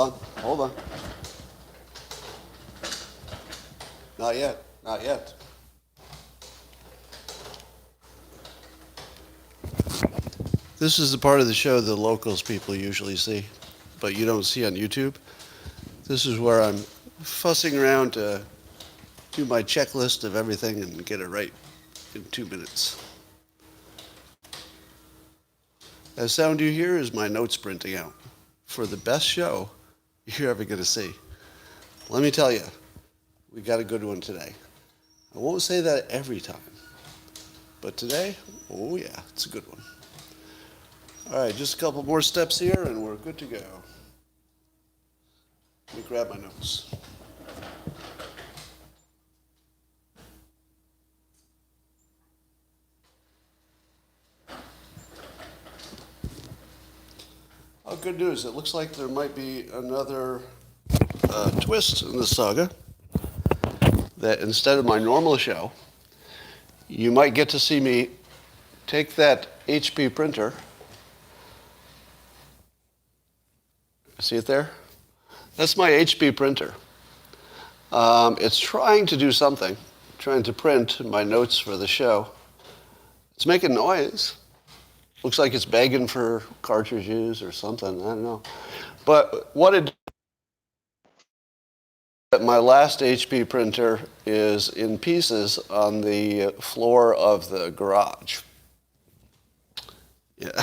hold on. Not yet, not yet. This is the part of the show the locals people usually see, but you don't see on YouTube. This is where I'm fussing around to do my checklist of everything and get it right in 2 minutes. That sound you hear is my notes printing out for the best show you're ever going to see. Let me tell you, we got a good one today. I won't say that every time, but today, oh yeah, it's a good one. All right, just a couple more steps here and we're good to go. Let me grab my notes. Oh, good news. It looks like there might be another twist in the saga. That instead of my normal show, you might get to see me take that HP printer. See it there? That's my HP printer. It's trying to do something, trying to print my notes for the show. It's making noise. Looks like it's begging for cartridges or something. I don't know. But what it my last HP printer is in pieces on the floor of the garage. Yeah,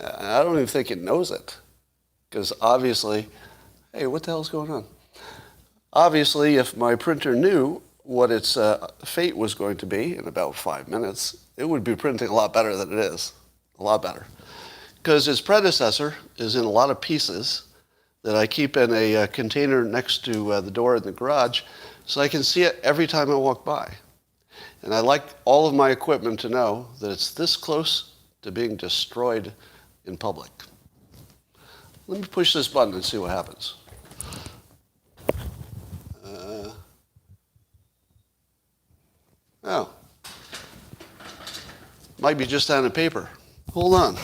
I don't even think it knows it. Because obviously, hey, what the hell's going on? Obviously, if my printer knew what its fate was going to be in about 5 minutes, it would be printing a lot better than it is. A lot better. Because its predecessor is in a lot of pieces that I keep in a container next to the door in the garage so I can see it every time I walk by. And I like all of my equipment to know that it's this close to being destroyed in public. Let me push this button and see what happens. Oh. Might be just on a paper. Hold on.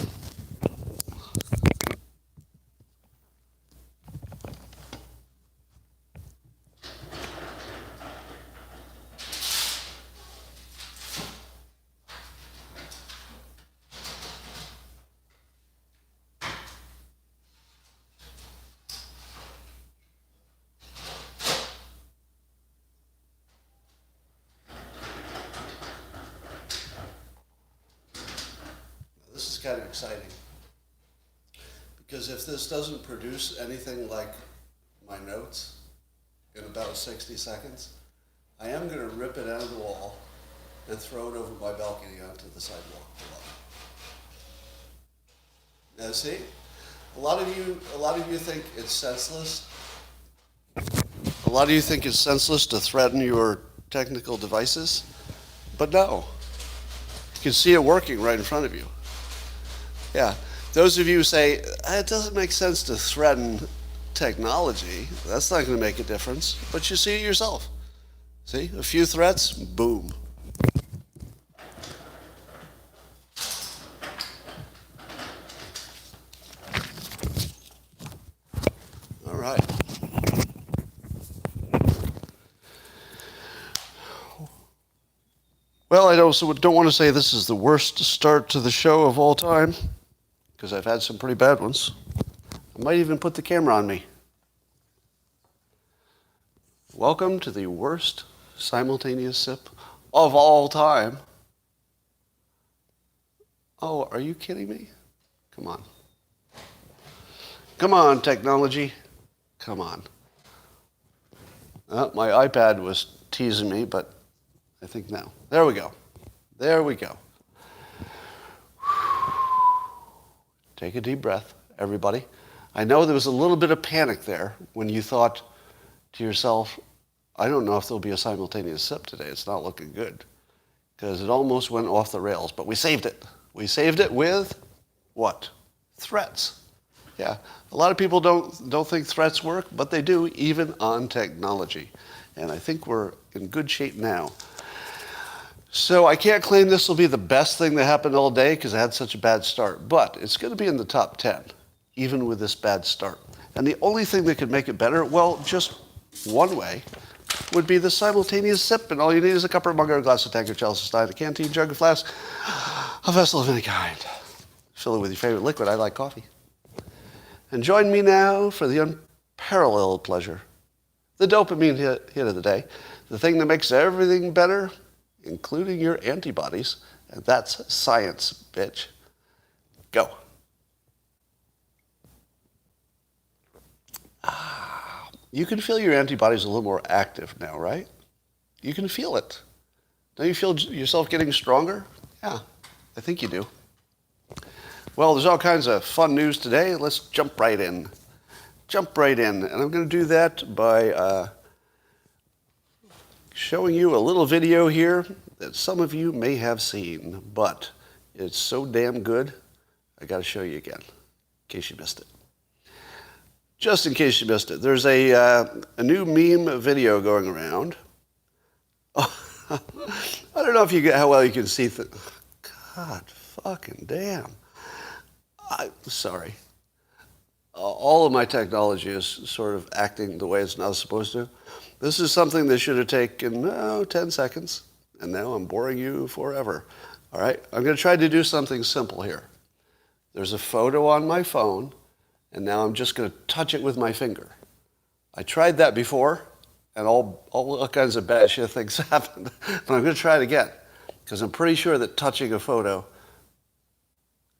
Kind of exciting because if this doesn't produce anything like my notes in about 60 seconds, I am going to rip it out of the wall and throw it over my balcony onto the sidewalk below. Now see, a lot of you think it's senseless. A lot of you think it's senseless to threaten your technical devices, but no, you can see it working right in front of you. Yeah, those of you who say, it doesn't make sense to threaten technology, that's not going to make a difference, but you see it yourself. See, a few threats, boom. All right. Well, I also don't want to say this is the worst start to the show of all time, because I've had some pretty bad ones. I might even put the camera on me. Welcome to the worst simultaneous sip of all time. Oh, are you kidding me? Come on. Come on, technology. Come on. My iPad was teasing me, but I think now. There we go. There we go. Take a deep breath, everybody. I know there was a little bit of panic there when you thought to yourself, I don't know if there'll be a simultaneous sip today. It's not looking good. Because it almost went off the rails, but we saved it. We saved it with what? Threats. Yeah, a lot of people don't think threats work, but they do, even on technology. And I think we're in good shape now. So I can't claim this will be the best thing that happened all day because I had such a bad start, but it's going to be in the top 10, even with this bad start. And the only thing that could make it better, well, just one way, would be the simultaneous sip. And all you need is a cup or a mug or a glass, a tankard, chalice, a stein, a canteen, jug, a flask, a vessel of any kind. Fill it with your favorite liquid. I like coffee. And join me now for the unparalleled pleasure, the dopamine hit of the day, the thing that makes everything better, including your antibodies. And that's science, bitch. Go. You can feel your antibodies a little more active now, right? You can feel it. Don't you feel yourself getting stronger? Yeah, I think you do. Well, there's all kinds of fun news today. Let's jump right in. Jump right in. And I'm going to do that by showing you a little video here that some of you may have seen, but it's so damn good, I got to show you again, in case you missed it. Just in case you missed it, there's a new meme video going around. I don't know if you get how well you can see. God fucking damn. I'm sorry. All of my technology is sort of acting the way it's not supposed to. This is something that should have taken 10 seconds, and now I'm boring you forever. All right, I'm going to try to do something simple here. There's a photo on my phone, and now I'm just going to touch it with my finger. I tried that before, and all kinds of bad shit things happened. But I'm going to try it again, because I'm pretty sure that touching a photo,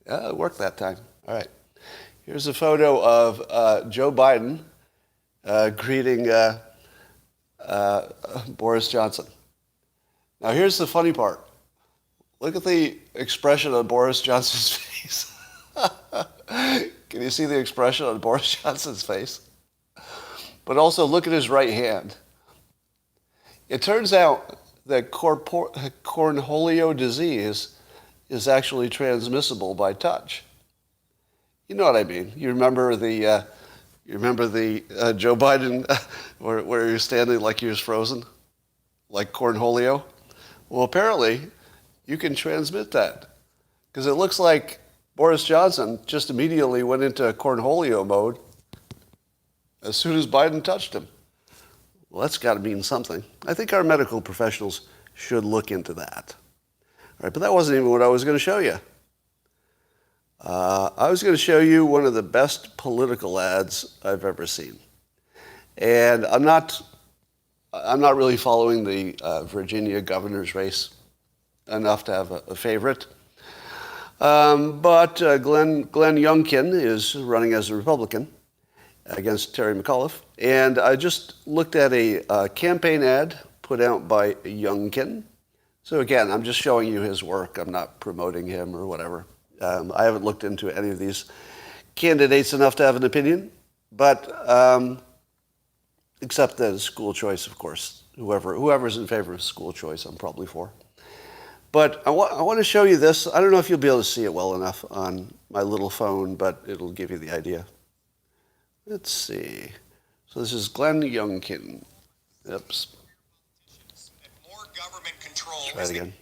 yeah, it worked that time. All right. Here's a photo of Joe Biden greeting Boris Johnson. Now, here's the funny part. Look at the expression on Boris Johnson's face. Can you see the expression on Boris Johnson's face? But also look at his right hand. It turns out that cornholio disease is actually transmissible by touch. You know what I mean. You remember the Joe Biden where you're standing like he was frozen, like cornholio? Well, apparently you can transmit that because it looks like Boris Johnson just immediately went into cornholio mode as soon as Biden touched him. Well, that's got to mean something. I think our medical professionals should look into that. All right, but that wasn't even what I was going to show you. I was going to show you one of the best political ads I've ever seen. And I'm not really following the Virginia governor's race enough to have a favorite. But Glenn Youngkin is running as a Republican against Terry McAuliffe. And I just looked at a campaign ad put out by Youngkin. So again, I'm just showing you his work. I'm not promoting him or whatever. I haven't looked into any of these candidates enough to have an opinion, but except the school choice, of course. Whoever's in favor of school choice, I'm probably for. But I want to show you this. I don't know if you'll be able to see it well enough on my little phone, but it'll give you the idea. Let's see. So this is Glenn Youngkin. Oops. More government control. Try it again.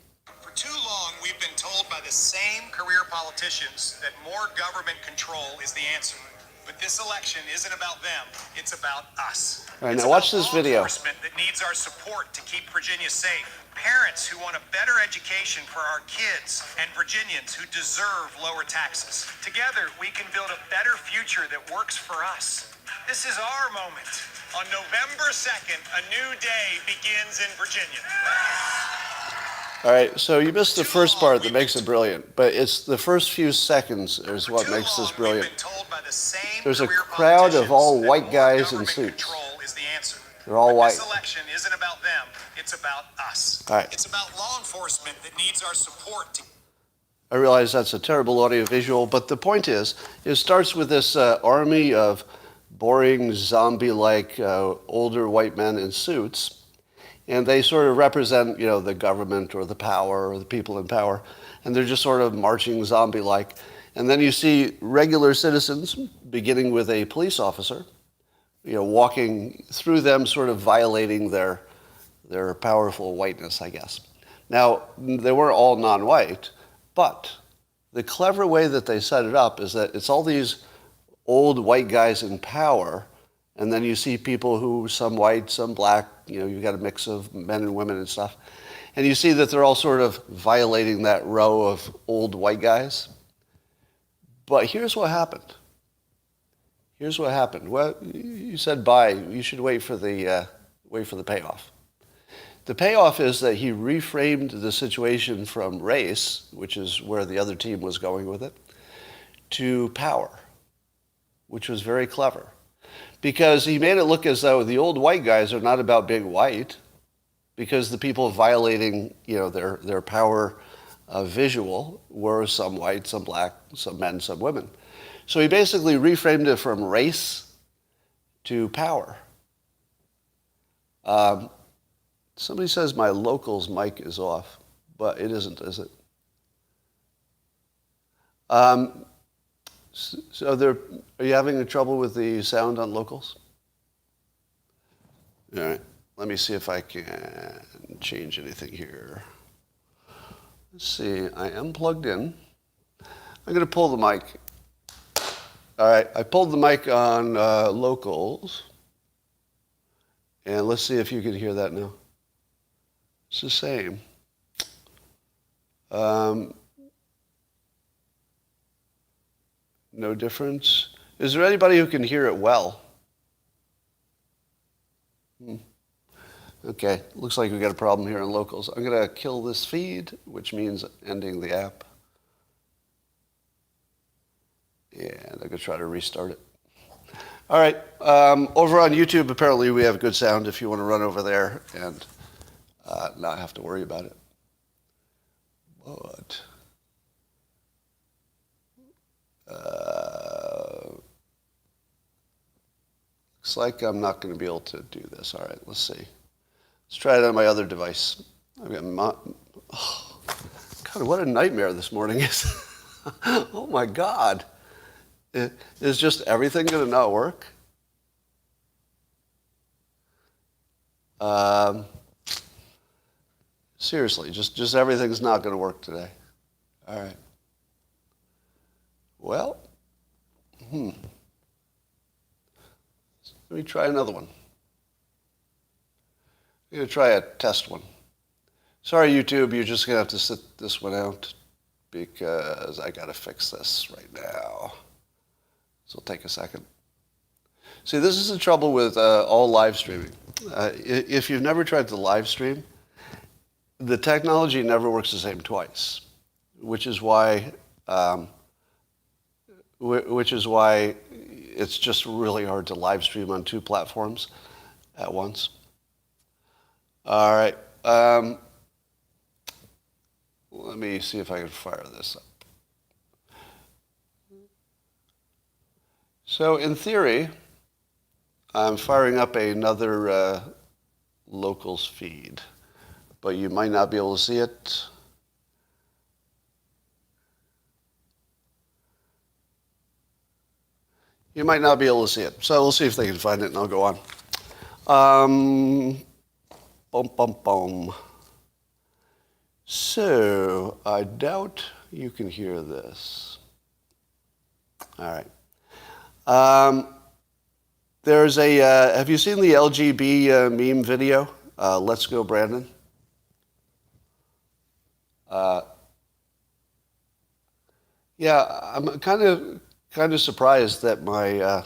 For too long, we've been told by the same career politicians that more government control is the answer. But this election isn't about them. It's about us. All right, now watch this video. It's about law enforcement that needs our support to keep Virginia safe. Parents who want a better education for our kids, and Virginians who deserve lower taxes. Together, we can build a better future that works for us. This is our moment. On November 2nd, a new day begins in Virginia. All right, so you missed the first part that makes it brilliant, but it's the first few seconds is what makes this brilliant. There's a crowd of all white guys in suits. They're all white. This election isn't about them, it's about us. All right. It's about law enforcement that needs our support. I realize that's a terrible audio visual, but the point is, it starts with this army of boring, zombie-like older white men in suits. And they sort of represent, the government or the power or the people in power. And they're just sort of marching zombie-like. And then you see regular citizens, beginning with a police officer, walking through them, sort of violating their powerful whiteness, I guess. Now, they weren't all non-white, but the clever way that they set it up is that it's all these old white guys in power, and then you see people who, some white, some black, you've got a mix of men and women and stuff, and you see that they're all sort of violating that row of old white guys. But here's what happened. Well, you said buy. You should wait for the payoff. The payoff is that he reframed the situation from race, which is where the other team was going with it, to power, which was very clever. Because he made it look as though the old white guys are not about being white, because the people violating, their power visual were some white, some black, some men, some women. So he basically reframed it from race to power. Somebody says my locals mic is off, but it isn't, is it? So are you having trouble with the sound on locals? All right, let me see if I can change anything here. Let's see, I am plugged in. I'm going to pull the mic. All right, I pulled the mic on locals. And let's see if you can hear that now. It's the same. No difference. Is there anybody who can hear it well? Okay, looks like we got a problem here in locals. I'm going to kill this feed, which means ending the app. And I'm going to try to restart it. All right, over on YouTube, apparently we have good sound if you want to run over there and not have to worry about it. But looks like I'm not going to be able to do this. All right, let's see. Let's try it on my other device. I've got God, what a nightmare this morning is. Oh my God. Is just everything going to not work? Seriously, just everything's not going to work today. All right. Well, let me try another one. I'm going to try a test one. Sorry, YouTube, you're just going to have to sit this one out because I got to fix this right now. So it'll take a second. See, this is the trouble with all live streaming. If you've never tried to live stream, the technology never works the same twice, which is why it's just really hard to live stream on two platforms at once. All right. Let me see if I can fire this up. So in theory, I'm firing up another locals feed, but you might not be able to see it. You might not be able to see it. So we'll see if they can find it and I'll go on. Boom. So I doubt you can hear this. All right. There's a, have you seen the LGB meme video? Let's Go Brandon. Yeah, I'm kind of surprised that my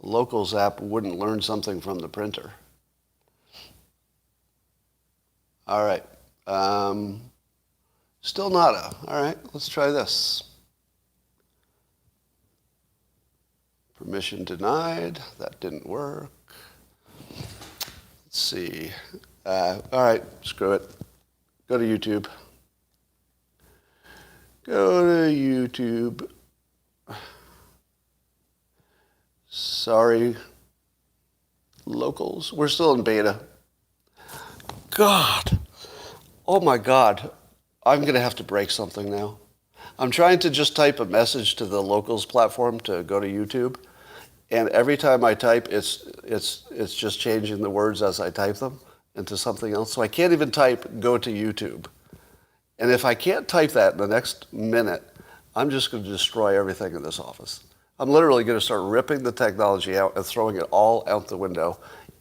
locals app wouldn't learn something from the printer. All right. Still nada. All right, let's try this. Permission denied. That didn't work. Let's see. All right, screw it. Go to YouTube. Go to YouTube. Sorry, locals. We're still in beta. God. Oh my God. I'm going to have to break something now. I'm trying to just type a message to the locals platform to go to YouTube. And every time I type, it's just changing the words as I type them into something else. So I can't even type go to YouTube. And if I can't type that in the next minute, I'm just going to destroy everything in this office. I'm literally going to start ripping the technology out and throwing it all out the window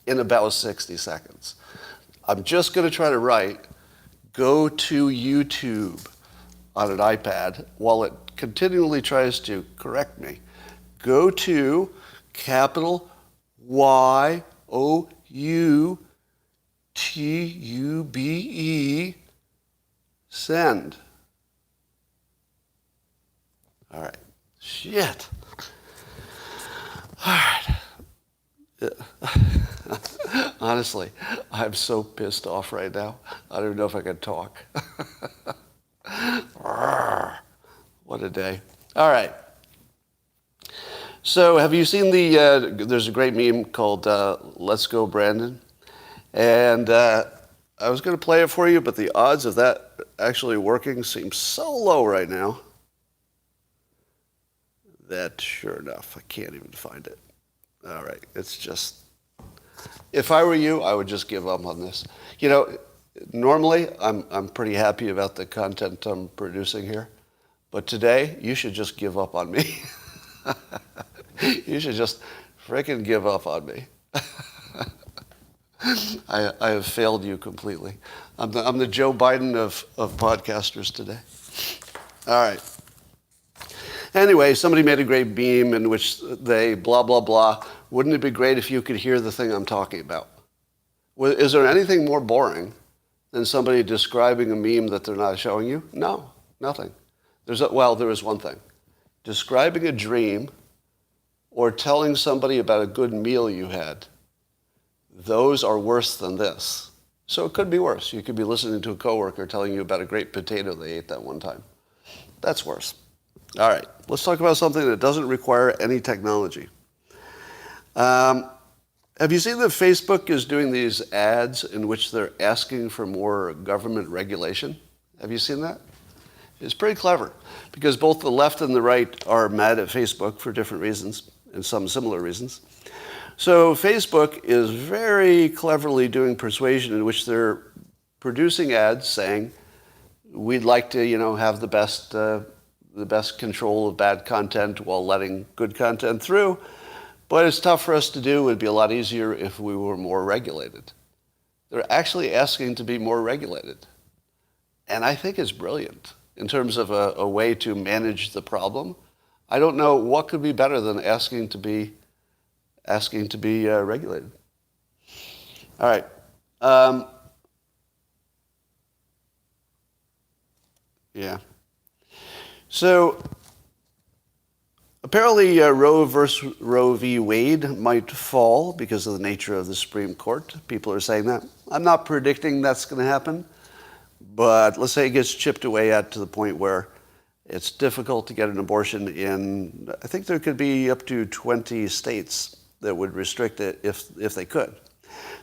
in about 60 seconds. I'm just going to try to write, go to YouTube on an iPad while it continually tries to correct me. Go to capital YOUTUBE, send. All right. Shit. All right. Honestly, I'm so pissed off right now. I don't even know if I can talk. What a day. All right. So have you seen there's a great meme called Let's Go Brandon? And I was going to play it for you, but the odds of that actually working seem so low right now that, sure enough, I can't even find it. All right. It's just, if I were you, I would just give up on this. You know, normally I'm pretty happy about the content I'm producing here. But today, you should just give up on me. You should just freaking give up on me. I have failed you completely. I'm the Joe Biden of podcasters today. All right. Anyway, somebody made a great meme in which they blah, blah, blah. Wouldn't it be great if you could hear the thing I'm talking about? Is there anything more boring than somebody describing a meme that they're not showing you? No, nothing. There is one thing. Describing a dream or telling somebody about a good meal you had, those are worse than this. So it could be worse. You could be listening to a coworker telling you about a great potato they ate that one time. That's worse. All right, let's talk about something that doesn't require any technology. Have you seen that Facebook is doing these ads in which they're asking for more government regulation? Have you seen that? It's pretty clever because both the left and the right are mad at Facebook for different reasons and some similar reasons. So Facebook is very cleverly doing persuasion in which they're producing ads saying, we'd like to, have the best control of bad content while letting good content through, but it's tough for us to do. It would be a lot easier if we were more regulated. They're actually asking to be more regulated. And I think it's brilliant in terms of a way to manage the problem. I don't know what could be better than asking to be regulated. All right. Yeah. So apparently Roe v. Wade might fall because of the nature of the Supreme Court. People are saying that. I'm not predicting that's going to happen, but let's say it gets chipped away at to the point where it's difficult to get an abortion in, I think there could be up to 20 states that would restrict it if they could.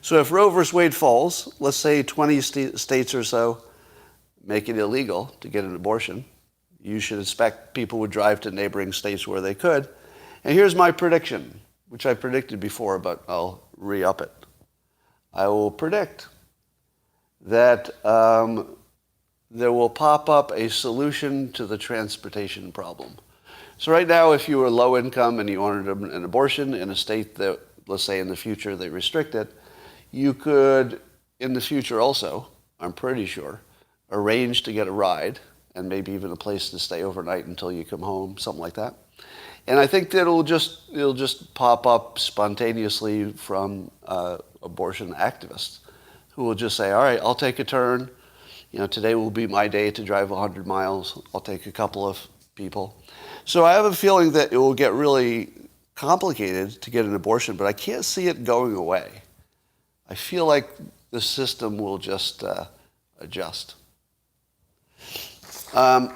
So if Roe v. Wade falls, let's say 20 states or so make it illegal to get an abortion, you should expect people would drive to neighboring states where they could. And here's my prediction, which I predicted before, but I'll re-up it. I will predict that there will pop up a solution to the transportation problem. So right now, if you were low income and you wanted an abortion in a state that, let's say in the future, they restrict it, you could, in the future also, I'm pretty sure, arrange to get a ride and maybe even a place to stay overnight until you come home, something like that. And I think that it'll just pop up spontaneously from abortion activists who will just say, all right, I'll take a turn. Today will be my day to drive 100 miles. I'll take a couple of people. So I have a feeling that it will get really complicated to get an abortion, but I can't see it going away. I feel like the system will just adjust. All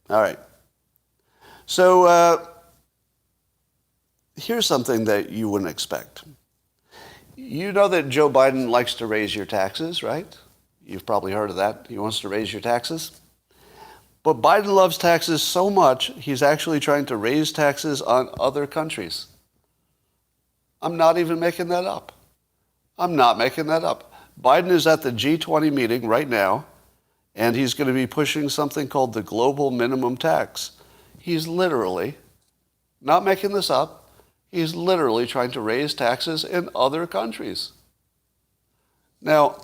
right. So here's something that you wouldn't expect. You know that Joe Biden likes to raise your taxes, right? You've probably heard of that. He wants to raise your taxes. But Biden loves taxes so much, he's actually trying to raise taxes on other countries. I'm not even making that up. I'm not making that up. Biden is at the G20 meeting right now, and he's going to be pushing something called the global minimum tax. He's literally Not making this up. He's literally trying to raise taxes in other countries. Now,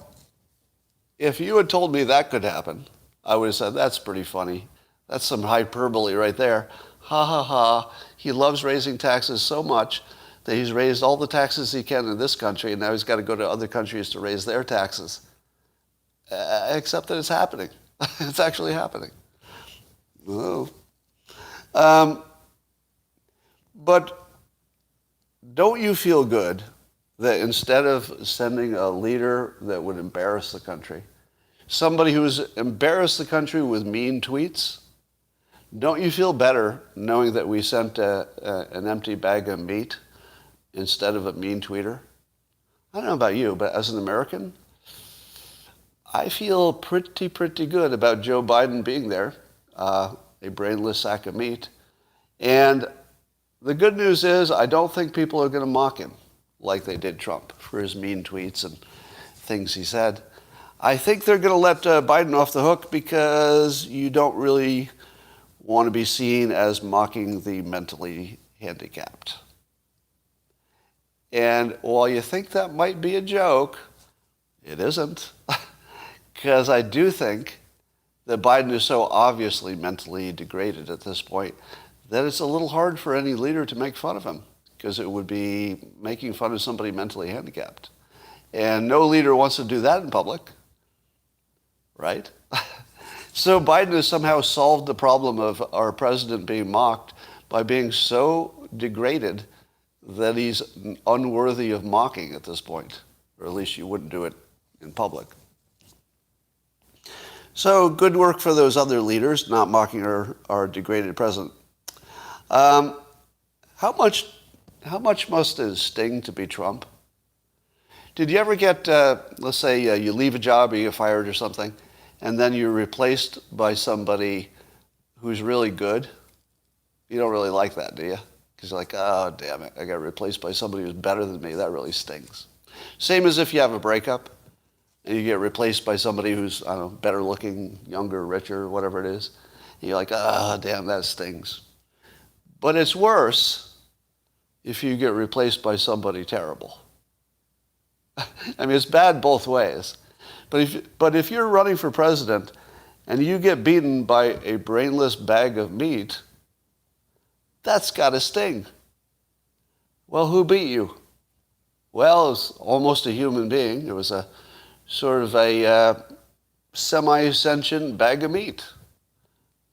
if you had told me that could happen, I would have said, that's pretty funny. That's some hyperbole right there. Ha ha ha. He loves raising taxes so much that he's raised all the taxes he can in this country, and now he's got to go to other countries to raise their taxes. Except that it's happening. It's actually happening. Oh. But don't you feel good that instead of sending a leader that would embarrass the country, somebody who's embarrassed the country with mean tweets, don't you feel better knowing that we sent an empty bag of meat instead of a mean tweeter? I don't know about you, but as an American, I feel pretty good about Joe Biden being there, a brainless sack of meat. And the good news is I don't think people are going to mock him like they did Trump for his mean tweets and things he said. I think they're going to let Biden off the hook because you don't really want to be seen as mocking the mentally handicapped. And while you think that might be a joke, it isn't. Because I do think that Biden is so obviously mentally degraded at this point that it's a little hard for any leader to make fun of him, because it would be making fun of somebody mentally handicapped. And no leader wants to do that in public, right? So Biden has somehow solved the problem of our president being mocked by being so degraded that he's unworthy of mocking at this point, or at least you wouldn't do it in public. So good work for those other leaders, not mocking our degraded president. How much must it sting to be Trump? Did you ever get, let's say you leave a job or you get fired or something, and then you're replaced by somebody who's really good? You don't really like that, do you? Because you're like, oh, damn it, I got replaced by somebody who's better than me. That really stings. Same as if you have a breakup and you get replaced by somebody who's, I don't know, better looking, younger, richer, whatever it is. And you're like, oh, damn, that stings. But it's worse if you get replaced by somebody terrible. I mean, it's bad both ways. But if you're running for president and you get beaten by a brainless bag of meat, that's got to sting. Well, who beat you? Well, it was almost a human being. It was a sort of a semi-sentient bag of meat,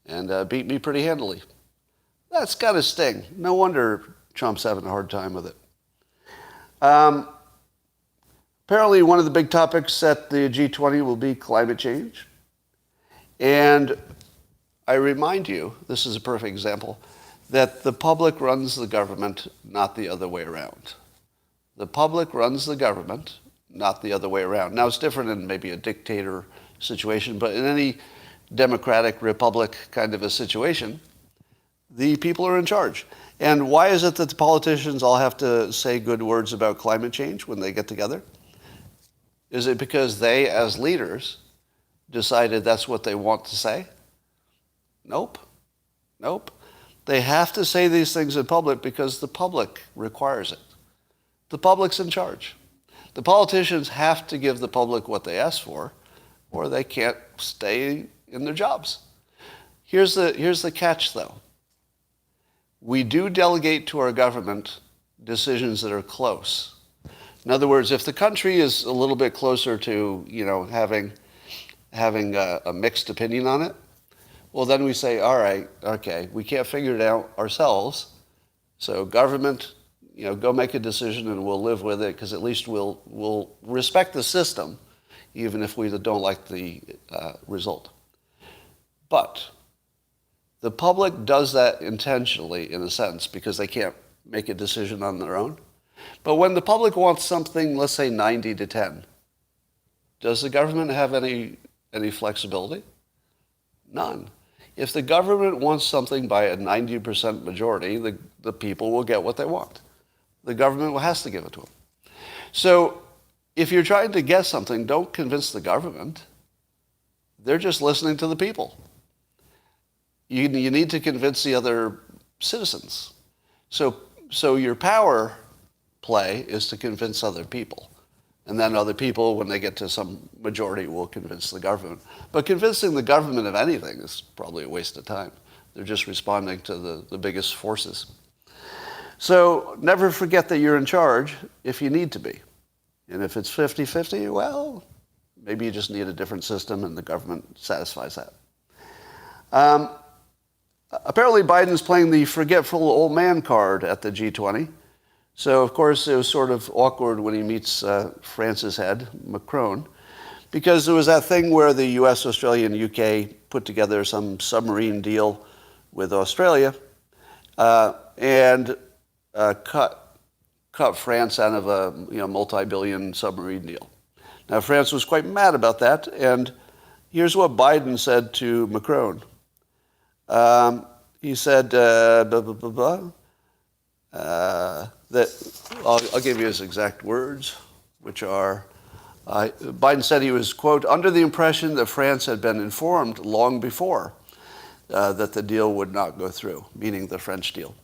and beat me pretty handily. That's got to sting. No wonder Trump's having a hard time with it. Apparently, one of the big topics at the G20 will be climate change. And I remind you, this is a perfect example, that the public runs the government, not the other way around. The public runs the government, not the other way around. Now, it's different in maybe a dictator situation, but in any democratic republic kind of a situation, the people are in charge. And why is it that the politicians all have to say good words about climate change when they get together? Is it because they, as leaders, decided that's what they want to say? Nope. They have to say these things in public because the public requires it. The public's in charge. The politicians have to give the public what they ask for, or they can't stay in their jobs. Here's the catch, though. We do delegate to our government decisions that are close. In other words, if the country is a little bit closer to, having a mixed opinion on it, well, then we say, all right, okay, we can't figure it out ourselves, so government, go make a decision and we'll live with it, because at least we'll respect the system, even if we don't like the result. But the public does that intentionally, in a sense, because they can't make a decision on their own. But when the public wants something, let's say 90-10, does the government have any flexibility? None. If the government wants something by a 90% majority, the people will get what they want. The government has to give it to them. So if you're trying to get something, don't convince the government. They're just listening to the people. You need to convince the other citizens. So your power play is to convince other people. And then other people, when they get to some majority, will convince the government. But convincing the government of anything is probably a waste of time. They're just responding to the biggest forces. So never forget that you're in charge if you need to be. And if it's 50-50, well, maybe you just need a different system and the government satisfies that. Apparently Biden's playing the forgetful old man card at the G20. So, of course, it was sort of awkward when he meets France's head, Macron, because there was that thing where the US, Australia, and UK put together some submarine deal with Australia and cut France out of a multi-billion submarine deal. Now, France was quite mad about that, and here's what Biden said to Macron. He said, that I'll give you his exact words, which are, Biden said he was, quote, under the impression that France had been informed long before that the deal would not go through, meaning the French deal.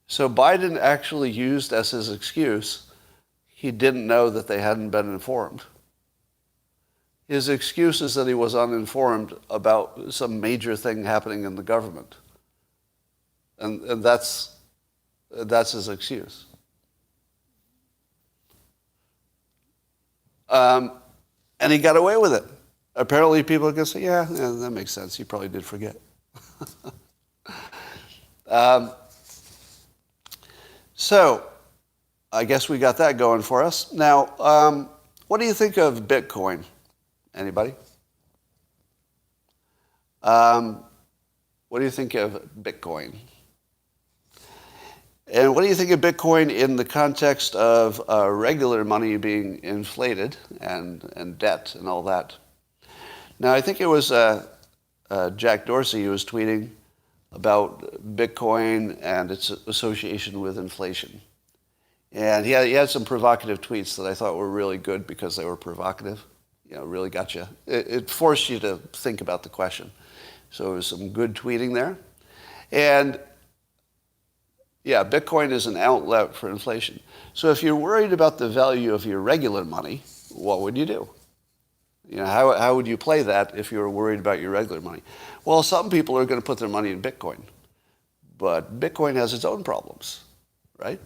So Biden actually used as his excuse, he didn't know that they hadn't been informed. His excuse is that he was uninformed about some major thing happening in the government. And that's his excuse. And he got away with it. Apparently people are going to say, yeah, that makes sense. He probably did forget. So I guess we got that going for us. Now, what do you think of Bitcoin? Anybody? What do you think of Bitcoin? And what do you think of Bitcoin in the context of regular money being inflated and debt and all that? Now, I think it was Jack Dorsey who was tweeting about Bitcoin and its association with inflation. And he had some provocative tweets that I thought were really good because they were provocative. Really got you. It forced you to think about the question. So it was some good tweeting there. And yeah, Bitcoin is an outlet for inflation. So if you're worried about the value of your regular money, what would you do? How would you play that if you were worried about your regular money? Well, some people are going to put their money in Bitcoin. But Bitcoin has its own problems, right?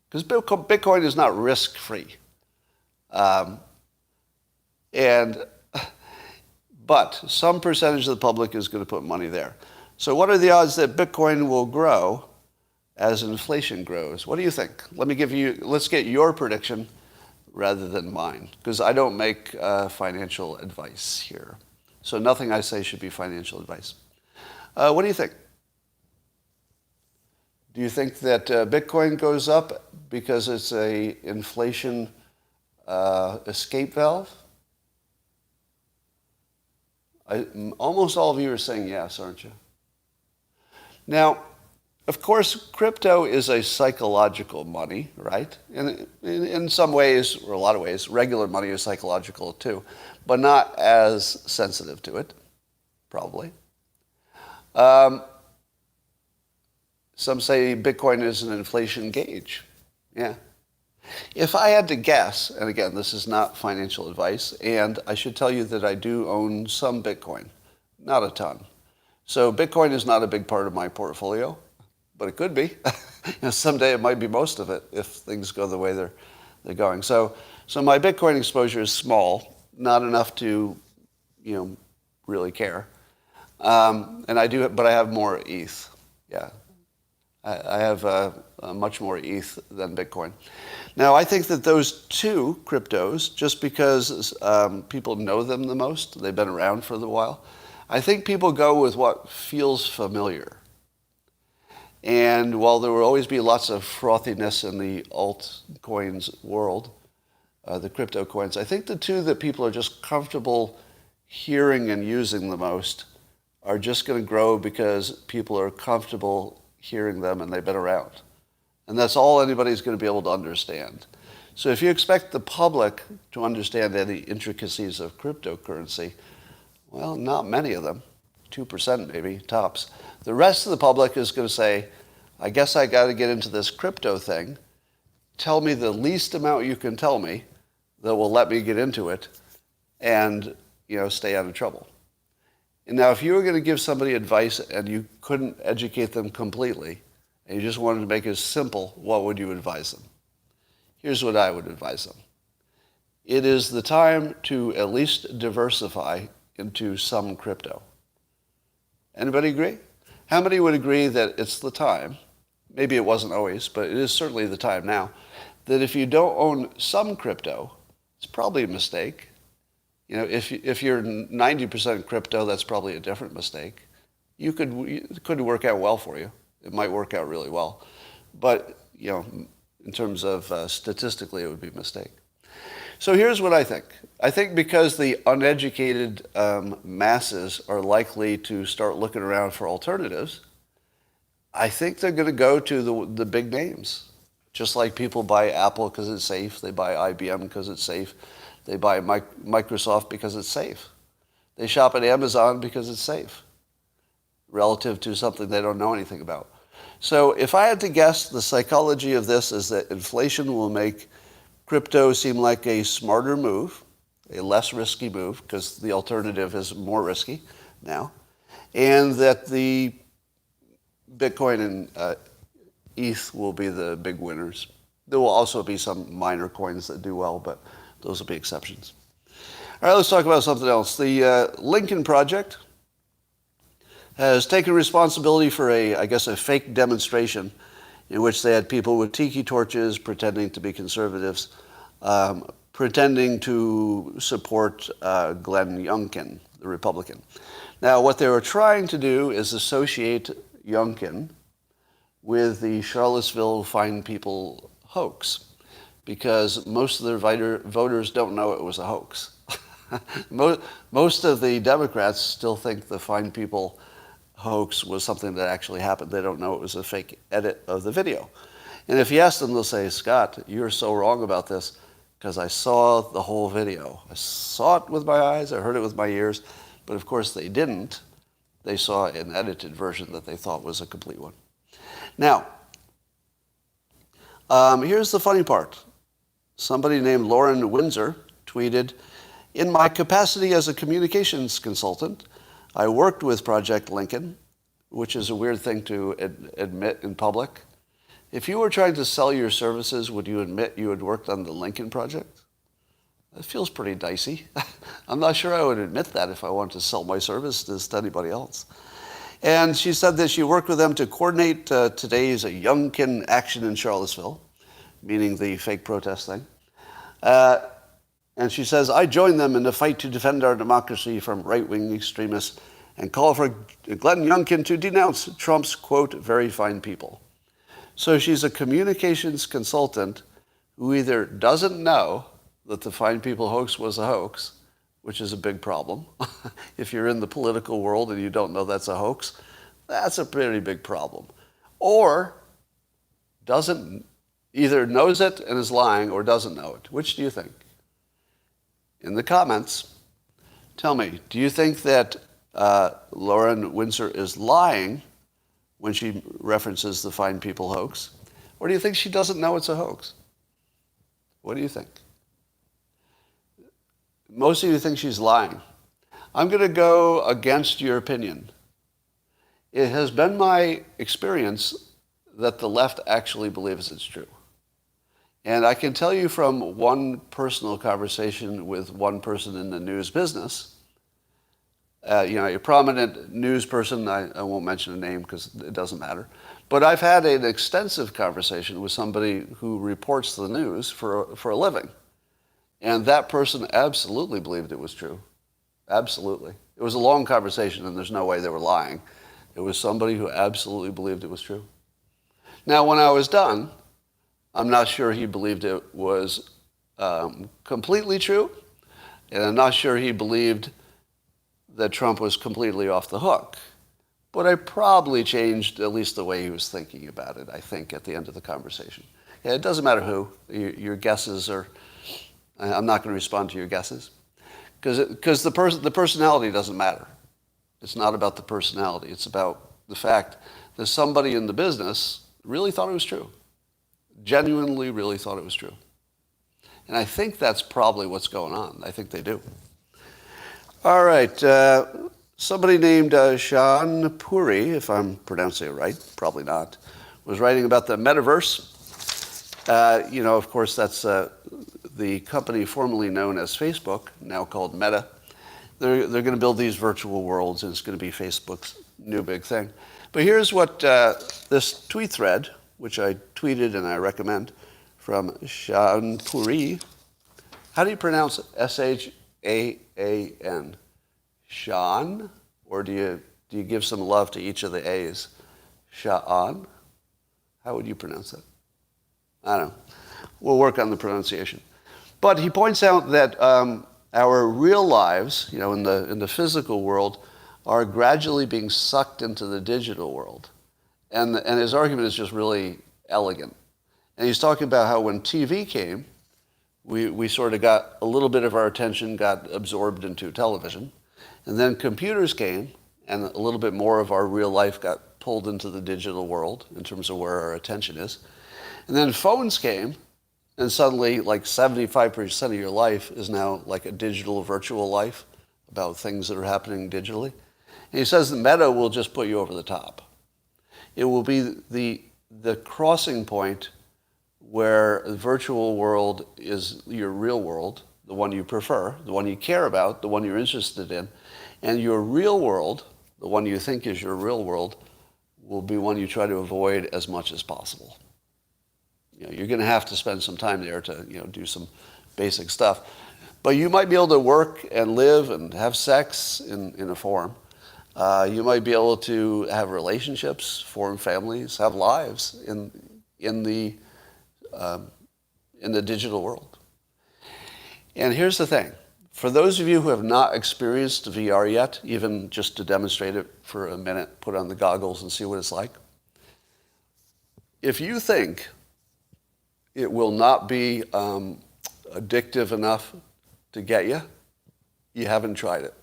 Because Bitcoin is not risk-free. But some percentage of the public is going to put money there. So what are the odds that Bitcoin will grow as inflation grows? What do you think? Let's get your prediction rather than mine, because I don't make financial advice here. So nothing I say should be financial advice. What do you think? Do you think that Bitcoin goes up because it's a inflation escape valve? Almost all of you are saying yes, aren't you? Now, of course, crypto is a psychological money, right? And in some ways, or a lot of ways, regular money is psychological too, but not as sensitive to it, probably. Some say Bitcoin is an inflation gauge. Yeah. If I had to guess, and again, this is not financial advice, and I should tell you that I do own some Bitcoin, not a ton. So Bitcoin is not a big part of my portfolio, but it could be. Someday it might be most of it if things go the way they're going. So my Bitcoin exposure is small, not enough to, really care. And I do, but I have more ETH. Yeah. I have much more ETH than Bitcoin. Now, I think that those two cryptos, just because people know them the most, they've been around for a while, I think people go with what feels familiar. And while there will always be lots of frothiness in the altcoins world, the crypto coins, I think the two that people are just comfortable hearing and using the most are just going to grow because people are comfortable hearing them and they've been around. And that's all anybody's going to be able to understand. So if you expect the public to understand any intricacies of cryptocurrency, well, not many of them, 2% maybe, tops. The rest of the public is going to say, I guess I got to get into this crypto thing. Tell me the least amount you can tell me that will let me get into it and, stay out of trouble. And now if you were going to give somebody advice and you couldn't educate them completely, and you just wanted to make it simple, what would you advise them? Here's what I would advise them. It is the time to at least diversify into some crypto. Anybody agree? How many would agree that it's the time, maybe it wasn't always, but it is certainly the time now, that if you don't own some crypto, it's probably a mistake. If you're 90% crypto, that's probably a different mistake. It could work out well for you. It might work out really well. But, in terms of statistically, it would be a mistake. So here's what I think. I think because the uneducated masses are likely to start looking around for alternatives, I think they're going to go to the big names. Just like people buy Apple because it's safe, they buy IBM because it's safe, they buy Microsoft because it's safe. They shop at Amazon because it's safe, relative to something they don't know anything about. So if I had to guess, the psychology of this is that inflation will make crypto seem like a smarter move, a less risky move, because the alternative is more risky now, and that the Bitcoin and ETH will be the big winners. There will also be some minor coins that do well, but those will be exceptions. All right, let's talk about something else. The Lincoln Project has taken responsibility for a fake demonstration in which they had people with tiki torches pretending to be conservatives, pretending to support Glenn Youngkin, the Republican. Now, what they were trying to do is associate Youngkin with the Charlottesville Fine People hoax, because most of their voters don't know it was a hoax. Most of the Democrats still think the Fine People hoax was something that actually happened. They don't know it was a fake edit of the video. And if you ask them, they'll say, Scott, you're so wrong about this because I saw the whole video. I saw it with my eyes, I heard it with my ears, but of course they didn't. They saw an edited version that they thought was a complete one. Now, here's the funny part. Somebody named Lauren Windsor tweeted, in my capacity as a communications consultant, I worked with Project Lincoln, which is a weird thing to admit in public. If you were trying to sell your services, would you admit you had worked on the Lincoln Project? That feels pretty dicey. I'm not sure I would admit that if I wanted to sell my services to anybody else. And she said that she worked with them to coordinate today's Youngkin action in Charlottesville, meaning the fake protest thing. And she says, I joined them in the fight to defend our democracy from right-wing extremists and call for Glenn Youngkin to denounce Trump's, quote, very fine people. So she's a communications consultant who either doesn't know that the Fine People hoax was a hoax, which is a big problem. If you're in the political world and you don't know that's a hoax, that's a pretty big problem. Or either knows it and is lying or doesn't know it. Which do you think? In the comments, tell me, do you think that Lauren Windsor is lying when she references the Fine People hoax? Or do you think she doesn't know it's a hoax? What do you think? Most of you think she's lying. I'm going to go against your opinion. It has been my experience that the left actually believes it's true. And I can tell you from one personal conversation with one person in the news business, a prominent news person, I won't mention a name because it doesn't matter, but I've had an extensive conversation with somebody who reports the news for a living. And that person absolutely believed it was true. Absolutely. It was a long conversation and there's no way they were lying. It was somebody who absolutely believed it was true. Now, when I was done, I'm not sure he believed it was completely true, and I'm not sure he believed that Trump was completely off the hook. But I probably changed at least the way he was thinking about it, I think, at the end of the conversation. Yeah, it doesn't matter who. Your guesses are... I'm not going to respond to your guesses. Because the personality doesn't matter. It's not about the personality. It's about the fact that somebody in the business really thought it was true. Genuinely really thought it was true. And I think that's probably what's going on. I think they do. All right. Somebody named Sean Puri, if I'm pronouncing it right, probably not, was writing about the metaverse. Of course, that's the company formerly known as Facebook, now called Meta. They're going to build these virtual worlds, and it's going to be Facebook's new big thing. But here's what this tweet thread, which I tweeted and I recommend, from Sean Puri. How do you pronounce it? S-H-A-A-N? Sean? Or do you give some love to each of the A's? Sean? How would you pronounce that? I don't know. We'll work on the pronunciation. But he points out that our real lives, in the physical world, are gradually being sucked into the digital world. And his argument is just really elegant. And he's talking about how when TV came, we sort of got a little bit of our attention got absorbed into television. And then computers came, and a little bit more of our real life got pulled into the digital world in terms of where our attention is. And then phones came, and suddenly like 75% of your life is now like a digital virtual life about things that are happening digitally. And he says that Meta will just put you over the top. It will be the crossing point where the virtual world is your real world, the one you prefer, the one you care about, the one you're interested in, and your real world, the one you think is your real world, will be one you try to avoid as much as possible. You're going to have to spend some time there to do some basic stuff. But you might be able to work and live and have sex in a forum. You might be able to have relationships, form families, have lives in the digital world. And here's the thing. For those of you who have not experienced VR yet, even just to demonstrate it for a minute, put on the goggles and see what it's like. If you think it will not be addictive enough to get you, you haven't tried it.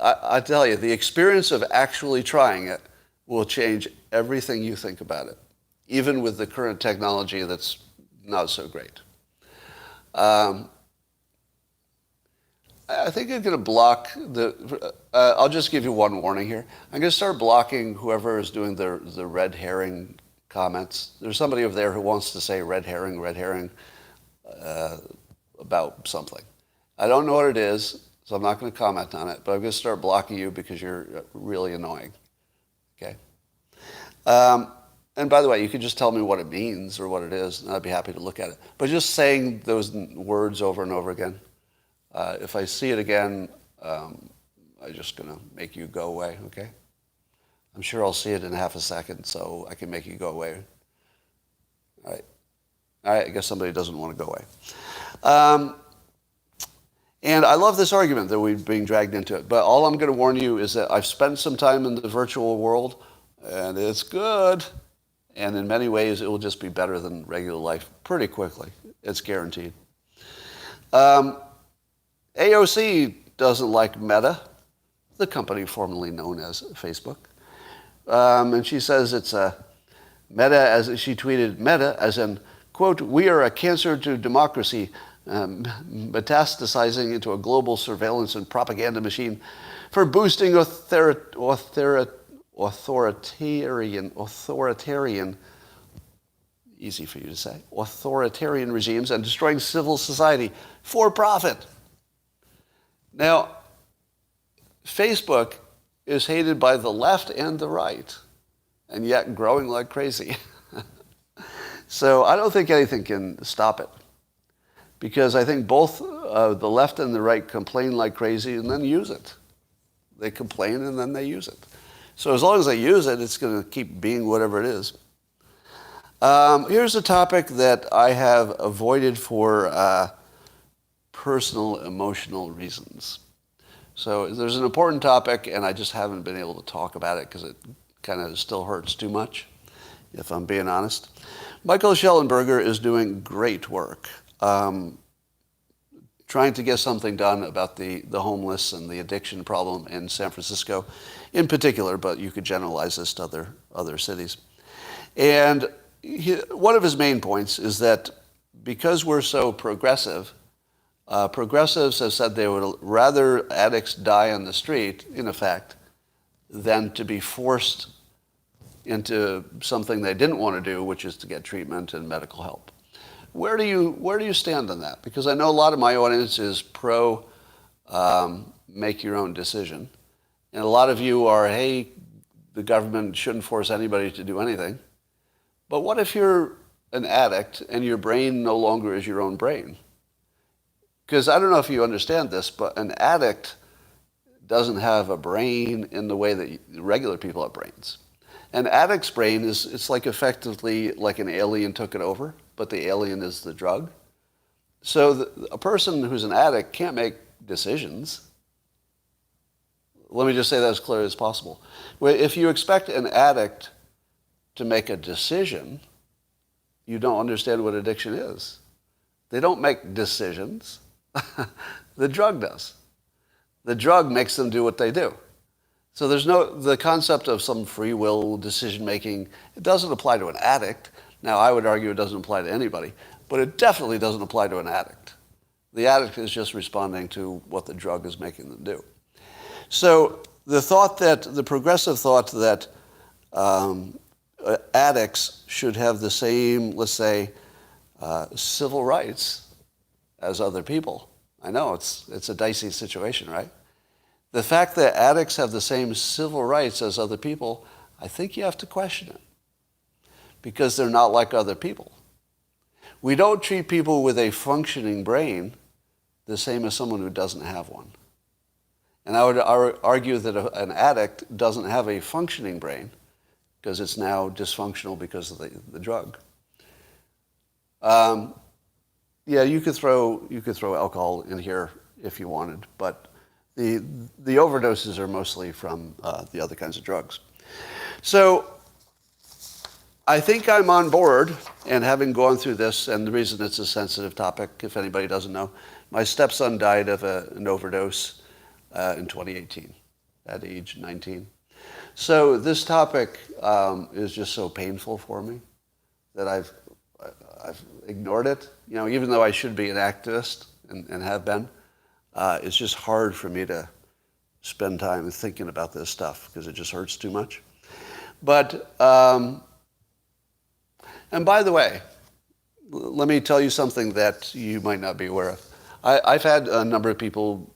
I tell you, the experience of actually trying it will change everything you think about it, even with the current technology that's not so great. I think I'm going to block I'll just give you one warning here. I'm going to start blocking whoever is doing the red herring comments. There's somebody over there who wants to say red herring, about something. I don't know what it is, so I'm not going to comment on it, but I'm going to start blocking you because you're really annoying. Okay? And by the way, you can just tell me what it means or what it is, and I'd be happy to look at it. But just saying those words over and over again, if I see it again, I'm just going to make you go away, okay? I'm sure I'll see it in half a second, so I can make you go away. All right, I guess somebody doesn't want to go away. And I love this argument that we're being dragged into it. But all I'm going to warn you is that I've spent some time in the virtual world, and it's good. And in many ways, it will just be better than regular life pretty quickly. It's guaranteed. AOC doesn't like Meta, the company formerly known as Facebook. And she says it's Meta, as she tweeted, Meta, as in, quote, "We are a cancer to democracy, metastasizing into a global surveillance and propaganda machine for boosting authoritarian, easy for you to say, authoritarian regimes and destroying civil society for profit." Now, Facebook is hated by the left and the right, and yet growing like crazy. So I don't think anything can stop it, because I think both the left and the right complain like crazy and then use it. They complain and then they use it. So as long as they use it, it's going to keep being whatever it is. Here's a topic that I have avoided for personal emotional reasons. So there's an important topic, and I just haven't been able to talk about it because it kind of still hurts too much, if I'm being honest. Michael Shellenberger is doing great work trying to get something done about the homeless and the addiction problem in San Francisco in particular, but you could generalize this to other cities. And one of his main points is that because we're so progressive, progressives have said they would rather addicts die on the street, in effect, than to be forced into something they didn't want to do, which is to get treatment and medical help. Where do you stand on that? Because I know a lot of my audience is pro make your own decision. And a lot of you are, hey, the government shouldn't force anybody to do anything. But what if you're an addict and your brain no longer is your own brain? Because I don't know if you understand this, but an addict doesn't have a brain in the way that regular people have brains. An addict's brain it's like effectively like an alien took it over, but the alien is the drug. So a person who's an addict can't make decisions. Let me just say that as clear as possible. If you expect an addict to make a decision, you don't understand what addiction is. They don't make decisions. The drug does. The drug makes them do what they do. So the concept of some free will decision making, it doesn't apply to an addict. Now, I would argue it doesn't apply to anybody, but it definitely doesn't apply to an addict. The addict is just responding to what the drug is making them do. So the progressive thought that addicts should have the same, let's say, civil rights as other people. I know it's a dicey situation, right? The fact that addicts have the same civil rights as other people, I think you have to question it, because they're not like other people. We don't treat people with a functioning brain the same as someone who doesn't have one. And I would argue that an addict doesn't have a functioning brain because it's now dysfunctional because of the drug. Yeah, you could throw alcohol in here if you wanted, but the overdoses are mostly from the other kinds of drugs. So I think I'm on board, and having gone through this, and the reason it's a sensitive topic, if anybody doesn't know, my stepson died of an overdose in 2018 at age 19. So this topic is just so painful for me that I've ignored it. You know, even though I should be an activist and have been, it's just hard for me to spend time thinking about this stuff because it just hurts too much. But, and by the way, let me tell you something that you might not be aware of. I've had a number of people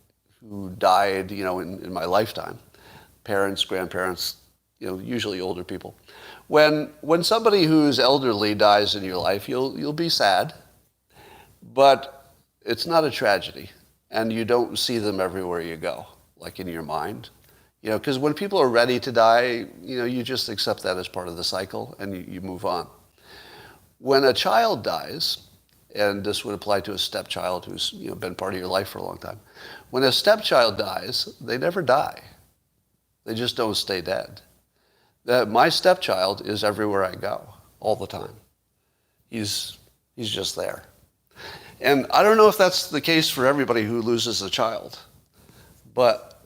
who died, you know, in my lifetime. Parents, grandparents, you know, usually older people. When somebody who's elderly dies in your life, you'll be sad, but it's not a tragedy, and you don't see them everywhere you go, like in your mind. You know, because when people are ready to die, you know, you just accept that as part of the cycle, and you move on. When a child dies, and this would apply to a stepchild who's, you know, been part of your life for a long time. When a stepchild dies, they never die. They just don't stay dead. My stepchild is everywhere I go, all the time. He's just there. And I don't know if that's the case for everybody who loses a child, but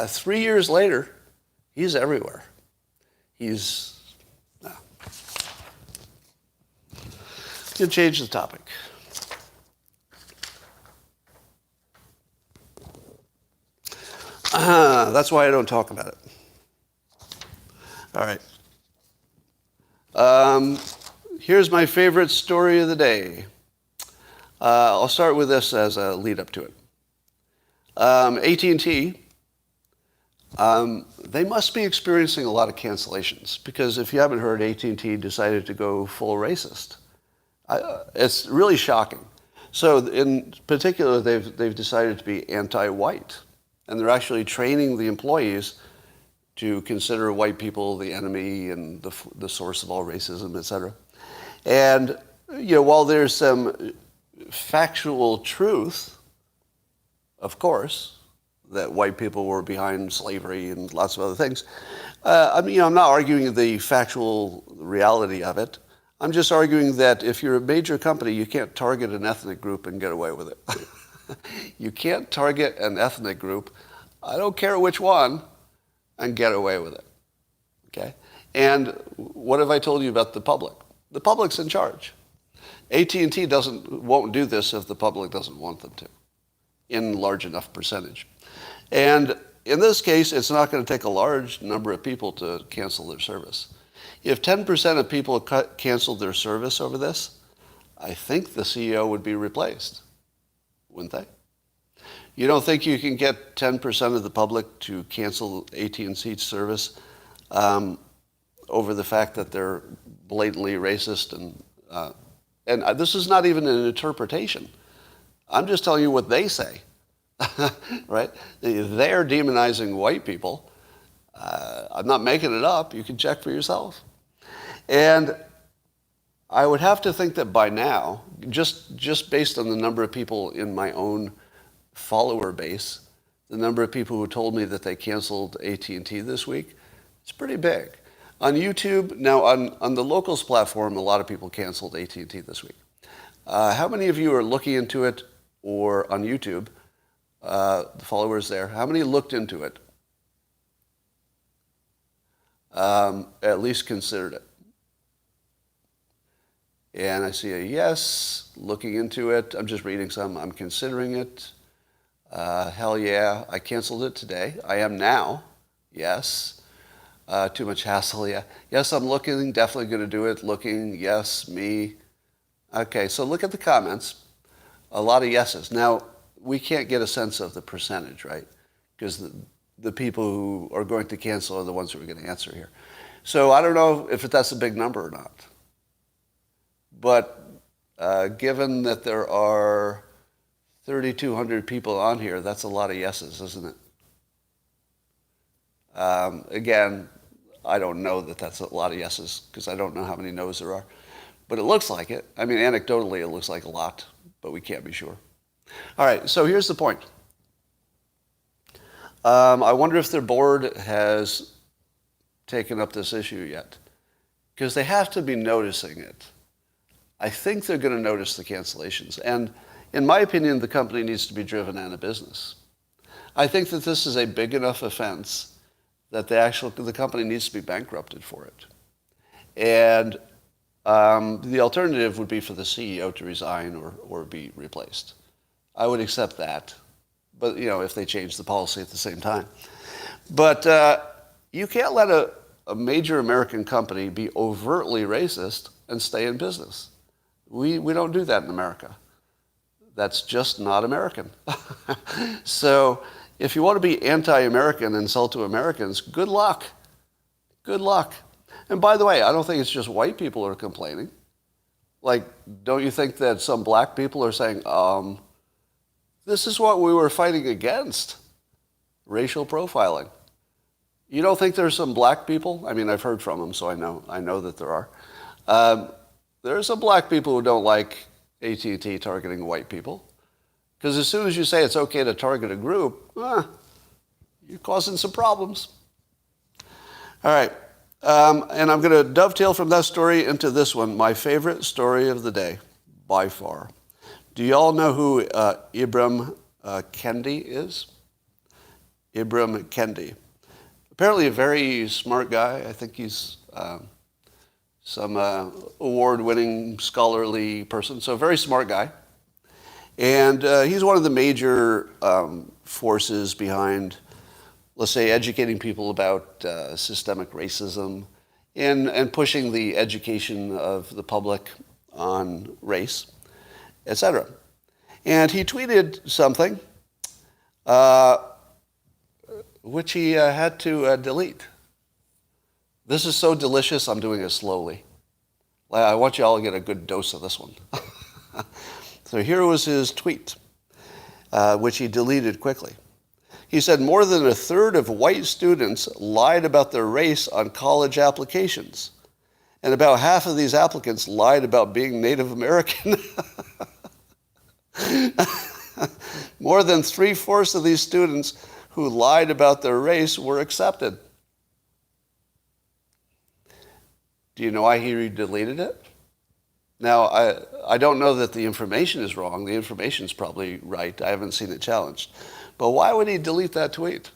3 years later, he's everywhere. He's... Can change the topic. That's why I don't talk about it. All right. Here's my favorite story of the day. I'll start with this as a lead up to it. AT&T, they must be experiencing a lot of cancellations because if you haven't heard, AT&T decided to go full racist. It's really shocking. So in particular, they've decided to be anti-white. And they're actually training the employees to consider white people the enemy and the source of all racism, et cetera. And, you know, while there's some factual truth, of course, that white people were behind slavery and lots of other things, I'm not arguing the factual reality of it. I'm just arguing that if you're a major company, you can't target an ethnic group and get away with it. You can't target an ethnic group, I don't care which one, and get away with it. Okay? And what have I told you about the public? The public's in charge. AT&T won't do this if the public doesn't want them to, in large enough percentage. And in this case, it's not going to take a large number of people to cancel their service. If 10% of people canceled their service over this, I think the CEO would be replaced, wouldn't they? You don't think you can get 10% of the public to cancel AT&T service over the fact that they're blatantly racist? And this is not even an interpretation. I'm just telling you what they say, right? They're demonizing white people. I'm not making it up. You can check for yourself. And I would have to think that by now, just based on the number of people in my own follower base, the number of people who told me that they canceled AT&T this week, it's pretty big. On YouTube, now on the Locals platform, a lot of people canceled AT&T this week. How many of you are looking into it, or on YouTube, the followers there, how many looked into it? At least considered it. And I see a yes, looking into it. I'm just reading some. I'm considering it. Hell yeah, I canceled it today. I am now. Yes. Too much hassle, yeah. Yes, I'm looking, definitely going to do it. Looking, yes, me. Okay, so look at the comments. A lot of yeses. Now, we can't get a sense of the percentage, right? Because the people who are going to cancel are the ones who are going to answer here. So I don't know if that's a big number or not. But given that there are 3,200 people on here, that's a lot of yeses, isn't it? Again, I don't know that that's a lot of yeses because I don't know how many no's there are. But it looks like it. I mean, anecdotally, it looks like a lot, but we can't be sure. All right, so here's the point. I wonder if their board has taken up this issue yet, because they have to be noticing it. I think they're going to notice the cancellations. And in my opinion, the company needs to be driven out of business. I think that this is a big enough offense that the company needs to be bankrupted for it. And the alternative would be for the CEO to resign or be replaced. I would accept that, but if they change the policy at the same time. But you can't let a major American company be overtly racist and stay in business. We don't do that in America. That's just not American. So if you want to be anti-American and sell to Americans, good luck. Good luck. And by the way, I don't think it's just white people who are complaining. Like, don't you think that some black people are saying, this is what we were fighting against, racial profiling? You don't think there's some black people? I mean, I've heard from them, so I know that there are. There are some black people who don't like AT&T targeting white people. Because as soon as you say it's okay to target a group, you're causing some problems. All right. And I'm going to dovetail from that story into this one, my favorite story of the day, by far. Do you all know who Ibram Kendi is? Ibram Kendi. Apparently a very smart guy. I think he's some award-winning scholarly person, so a very smart guy. And he's one of the major forces behind, let's say, educating people about systemic racism and pushing the education of the public on race, etc. And he tweeted something which he had to delete. This is so delicious, I'm doing it slowly. I want you all to get a good dose of this one. So here was his tweet, which he deleted quickly. He said, more than a third of white students lied about their race on college applications. And about half of these applicants lied about being Native American. More than 3/4 of these students who lied about their race were accepted. Do you know why he deleted it? Now, I don't know that the information is wrong. The information is probably right. I haven't seen it challenged. But why would he delete that tweet?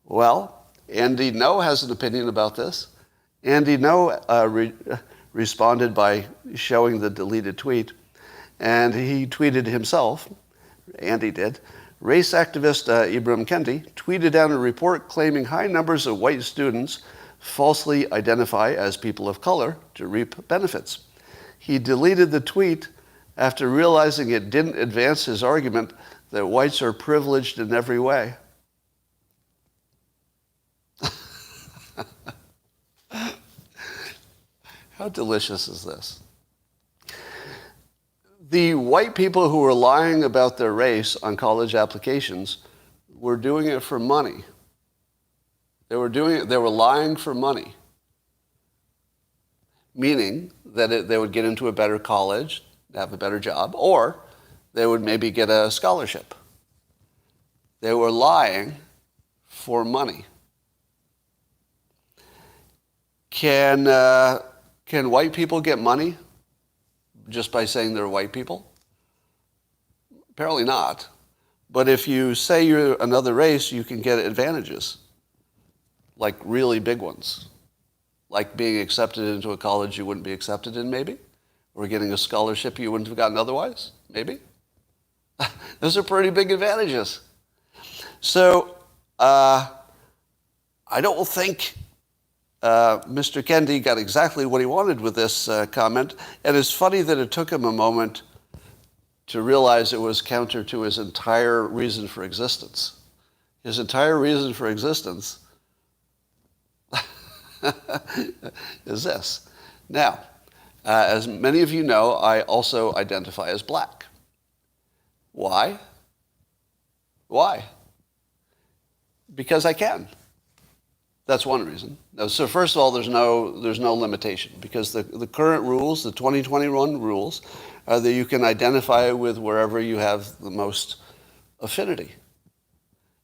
Well, Andy No has an opinion about this. Andy No responded by showing the deleted tweet. And he tweeted himself, Andy did, race activist Ibram Kendi tweeted out a report claiming high numbers of white students falsely identify as people of color to reap benefits. He deleted the tweet after realizing it didn't advance his argument that whites are privileged in every way. How delicious is this? The white people who were lying about their race on college applications were doing it for money. They were lying for money, meaning that they would get into a better college, have a better job, or they would maybe get a scholarship. They were lying for money. Can white people get money just by saying they're white people? Apparently not. But if you say you're another race, you can get advantages, like really big ones, like being accepted into a college you wouldn't be accepted in, maybe, or getting a scholarship you wouldn't have gotten otherwise, maybe. Those are pretty big advantages. So I don't think Mr. Kendi got exactly what he wanted with this comment, and it's funny that it took him a moment to realize it was counter to his entire reason for existence. His entire reason for existence is this. Now, as many of you know, I also identify as black. Why? Why? Because I can. That's one reason. So first of all, there's no limitation, because the current rules, the 2021 rules, are that you can identify with wherever you have the most affinity.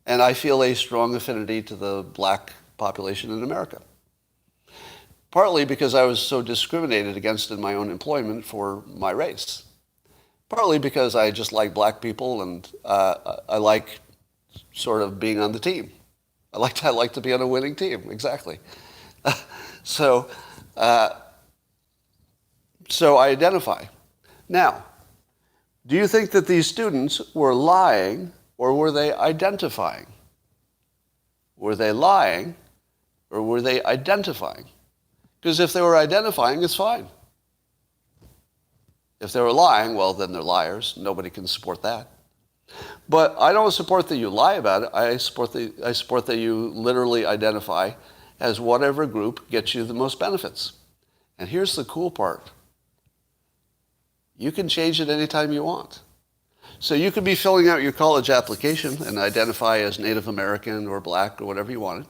And I feel a strong affinity to the black population in America. Partly because I was so discriminated against in my own employment for my race. Partly because I just like black people, and I like sort of being on the team. I like to be on a winning team, exactly. So I identify. Now, do you think that these students were lying, or were they identifying? Were they lying, or were they identifying? Because if they were identifying, it's fine. If they were lying, well, then they're liars. Nobody can support that. But I don't support that you lie about it. I support that you literally identify as whatever group gets you the most benefits. And here's the cool part. You can change it anytime you want. So you could be filling out your college application and identify as Native American or black or whatever you wanted.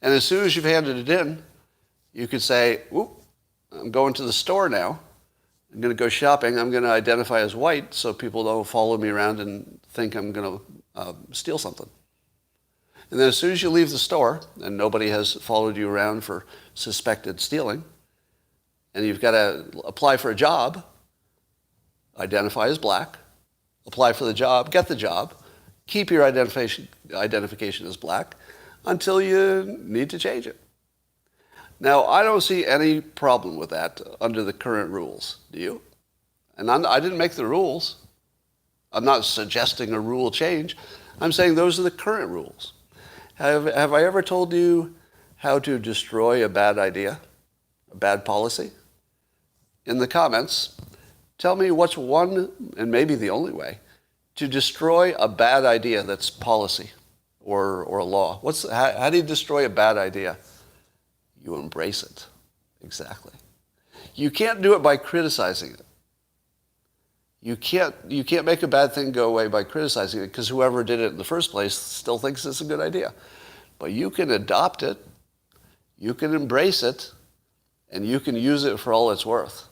And as soon as you've handed it in, you could say, "Whoop, I'm going to the store now. I'm going to go shopping. I'm going to identify as white so people don't follow me around and think I'm going to steal something." And then as soon as you leave the store and nobody has followed you around for suspected stealing, and you've got to apply for a job, identify as black, apply for the job, get the job, keep your identification as black until you need to change it. Now, I don't see any problem with that under the current rules. Do you? And I didn't make the rules. I'm not suggesting a rule change. I'm saying those are the current rules. Have I ever told you how to destroy a bad idea, a bad policy? In the comments, tell me what's one, and maybe the only way, to destroy a bad idea that's policy or a law. How do you destroy a bad idea? You embrace it. Exactly. You can't do it by criticizing it. You can't make a bad thing go away by criticizing it, because whoever did it in the first place still thinks it's a good idea. But you can adopt it, you can embrace it, and you can use it for all it's worth.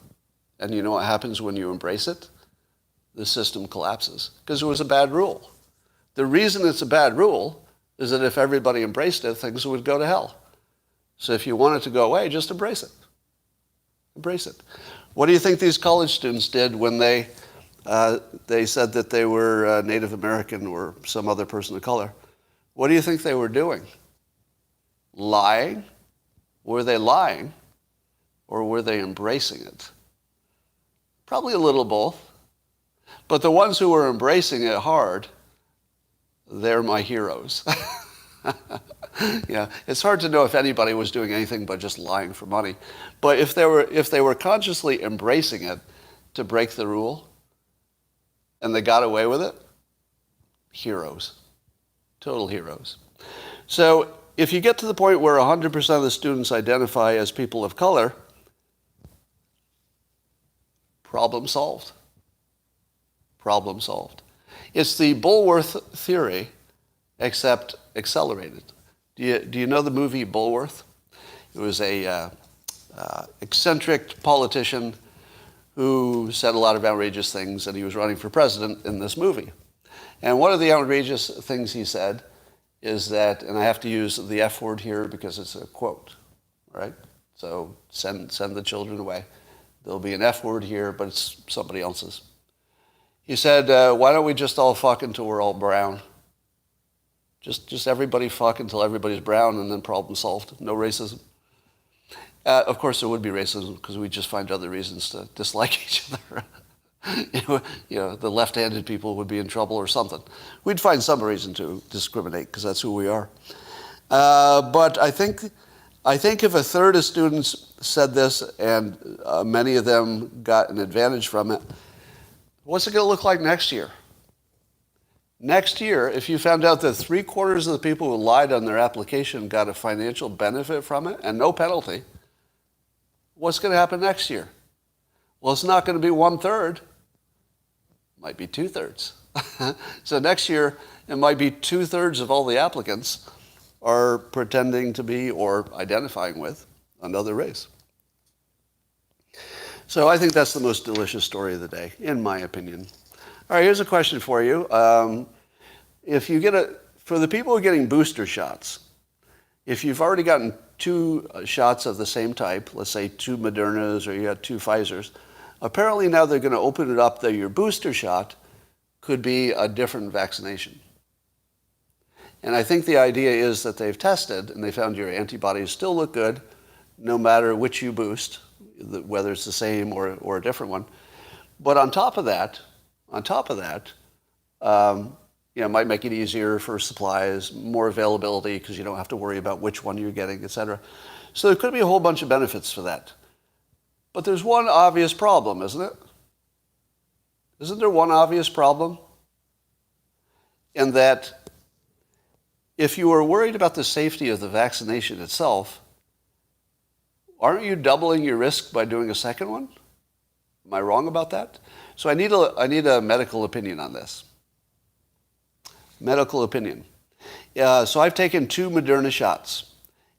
And you know what happens when you embrace it? The system collapses, because it was a bad rule. The reason it's a bad rule is that if everybody embraced it, things would go to hell. So if you want it to go away, just embrace it. Embrace it. What do you think these college students did when they said that they were Native American or some other person of color? What do you think they were doing? Lying? Were they lying? Or were they embracing it? Probably a little both. But the ones who were embracing it hard, they're my heroes. Yeah, it's hard to know if anybody was doing anything but just lying for money. But if they were consciously embracing it to break the rule, and they got away with it, heroes, total heroes. So if you get to the point where 100% of the students identify as people of color, problem solved. Problem solved. It's the Bulworth theory, except accelerated. Do you know the movie Bulworth? It was a eccentric politician who said a lot of outrageous things, and he was running for president in this movie. And one of the outrageous things he said is that, and I have to use the F word here because it's a quote, right? So send the children away. There'll be an F word here, but it's somebody else's. He said, why don't we just all fuck until we're all brown? Just everybody fuck until everybody's brown, and then problem solved. No racism. Of course, there would be racism because we just find other reasons to dislike each other. you know, the left-handed people would be in trouble or something. We'd find some reason to discriminate because that's who we are. But I think if a third of students said this and many of them got an advantage from it, what's it going to look like next year? Next year, if you found out that 3/4 of the people who lied on their application got a financial benefit from it and no penalty, what's going to happen next year? Well, it's not going to be 1/3. It might be 2/3. So next year, it might be 2/3 of all the applicants are pretending to be or identifying with another race. So I think that's the most delicious story of the day, in my opinion. All right, here's a question for you. If you for the people who are getting booster shots, if you've already gotten 2 shots of the same type, let's say 2 Modernas or you got 2 Pfizers, apparently now they're going to open it up that your booster shot could be a different vaccination. And I think the idea is that they've tested and they found your antibodies still look good no matter which you boost, whether it's the same or a different one. But on top of that, it might make it easier for supplies, more availability because you don't have to worry about which one you're getting, et cetera. So there could be a whole bunch of benefits for that. But there's one obvious problem, isn't it? Isn't there one obvious problem? In that if you are worried about the safety of the vaccination itself, aren't you doubling your risk by doing a second one? Am I wrong about that? So I need a medical opinion on this. Medical opinion. So I've taken 2 Moderna shots.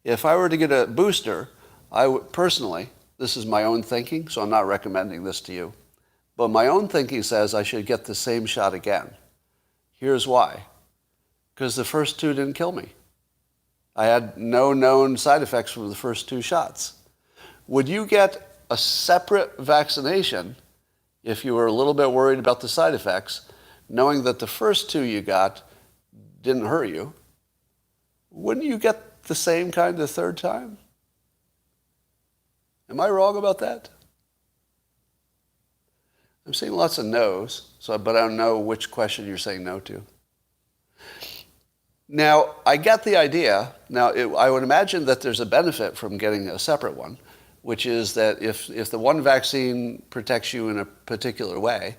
If I were to get a booster, I would personally, this is my own thinking, so I'm not recommending this to you, but my own thinking says I should get the same shot again. Here's why. Because the first 2 didn't kill me. I had no known side effects from the first 2 shots. Would you get a separate vaccination if you were a little bit worried about the side effects, knowing that the first 2 you got didn't hurt you? Wouldn't you get the same kind the third time? Am I wrong about that? I'm seeing lots of no's, but I don't know which question you're saying no to. Now, I get the idea. Now, I would imagine that there's a benefit from getting a separate one, which is that if the one vaccine protects you in a particular way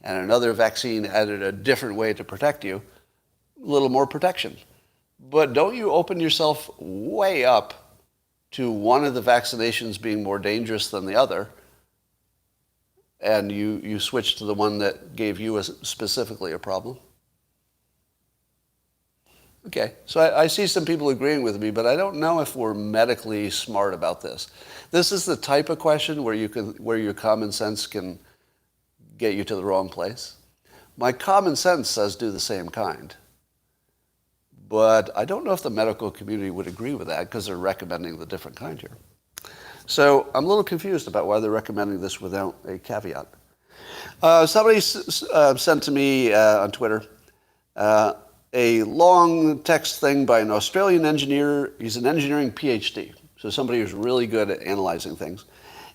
and another vaccine added a different way to protect you, a little more protection. But don't you open yourself way up to one of the vaccinations being more dangerous than the other, and you switch to the one that gave you specifically a problem? Okay, so I see some people agreeing with me, but I don't know if we're medically smart about this. This is the type of question where your common sense can get you to the wrong place. My common sense says do the same kind. But I don't know if the medical community would agree with that because they're recommending the different kind here. So I'm a little confused about why they're recommending this without a caveat. Somebody sent to me on Twitter a long text thing by an Australian engineer. He's an engineering PhD, so somebody who's really good at analyzing things.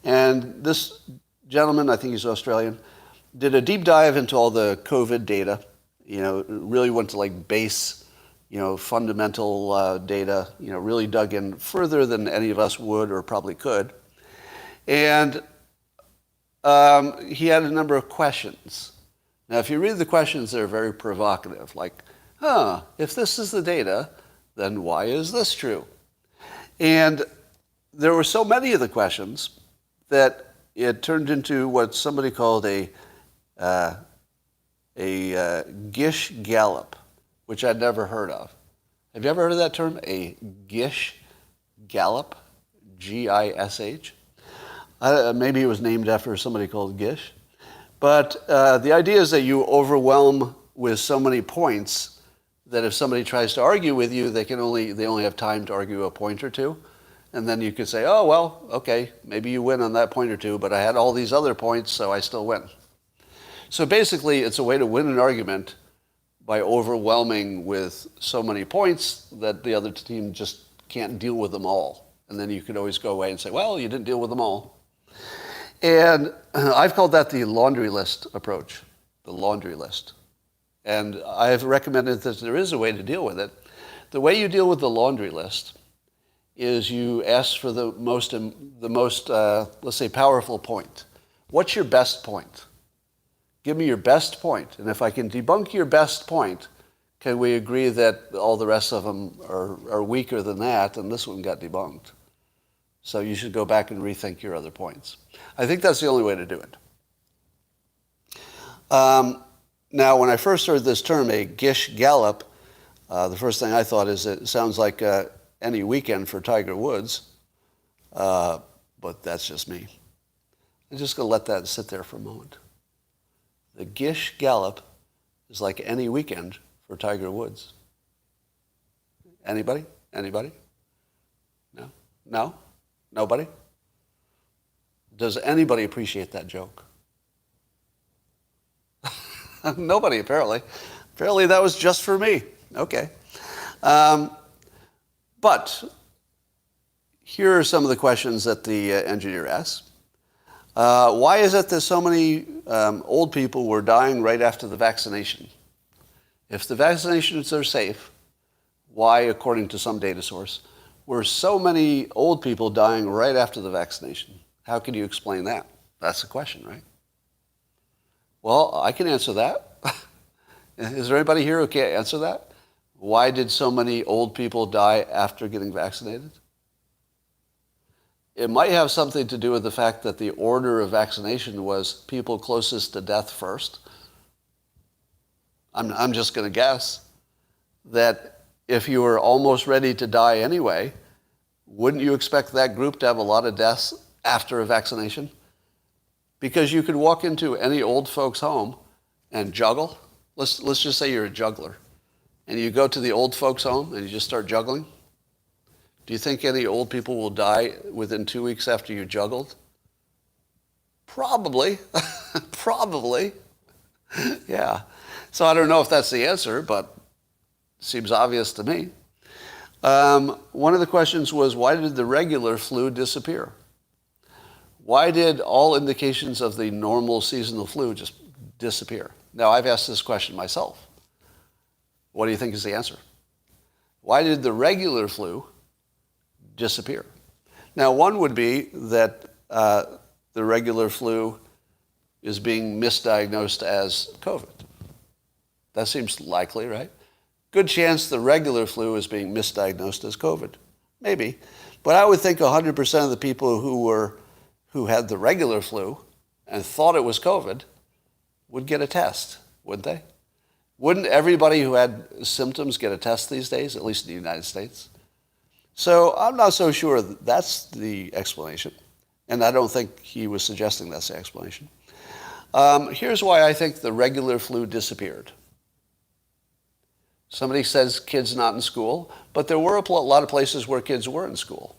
And this gentleman, I think he's Australian, did a deep dive into all the COVID data. Really went to like base, fundamental data, really dug in further than any of us would or probably could. And he had a number of questions. Now, if you read the questions, they're very provocative, like, if this is the data, then why is this true? And there were so many of the questions that it turned into what somebody called a Gish Gallop, which I'd never heard of. Have you ever heard of that term? A Gish Gallop? G-I-S-H? Maybe it was named after somebody called Gish. But the idea is that you overwhelm with so many points that if somebody tries to argue with you, they only have time to argue a point or two. And then you could say, oh, well, okay, maybe you win on that point or two, but I had all these other points, so I still win. So basically, it's a way to win an argument by overwhelming with so many points that the other team just can't deal with them all. And then you could always go away and say, well, you didn't deal with them all. And I've called that the laundry list approach, the laundry list. And I've recommended that there is a way to deal with it. The way you deal with the laundry list is you ask for the most, let's say, powerful point. What's your best point? Give me your best point. And if I can debunk your best point, can we agree that all the rest of them are weaker than that, and this one got debunked? So you should go back and rethink your other points. I think that's the only way to do it. Now, when I first heard this term, a Gish Gallop, the first thing I thought is it sounds like any weekend for Tiger Woods, but that's just me. I'm just going to let that sit there for a moment. The Gish Gallop is like any weekend for Tiger Woods. Anybody? Anybody? No? No? Nobody? Does anybody appreciate that joke? Nobody, apparently. Apparently that was just for me. Okay. But here are some of the questions that the engineer asked. Why is it that so many old people were dying right after the vaccination? If the vaccinations are safe, why, according to some data source, were so many old people dying right after the vaccination? How can you explain that? That's the question, right? Well, I can answer that. Is there anybody here who can't answer that? Why did so many old people die after getting vaccinated? It might have something to do with the fact that the order of vaccination was people closest to death first. I'm just going to guess that if you were almost ready to die anyway, wouldn't you expect that group to have a lot of deaths after a vaccination? Because you could walk into any old folks' home and juggle. Let's just say you're a juggler. And you go to the old folks' home and you just start juggling. Do you think any old people will die within 2 weeks after you juggled? Probably. Probably. Yeah. So I don't know if that's the answer, but it seems obvious to me. One of the questions was, why did the regular flu disappear? Why did all indications of the normal seasonal flu just disappear? Now, I've asked this question myself. What do you think is the answer? Why did the regular flu disappear? Now, one would be that the regular flu is being misdiagnosed as COVID. That seems likely, right? Good chance the regular flu is being misdiagnosed as COVID. Maybe. But I would think 100% of the people who had the regular flu and thought it was COVID would get a test, wouldn't they? Wouldn't everybody who had symptoms get a test these days, at least in the United States? So I'm not so sure that's the explanation. And I don't think he was suggesting that's the explanation. Here's why I think the regular flu disappeared. Somebody says kids not in school, but there were a lot of places where kids were in school.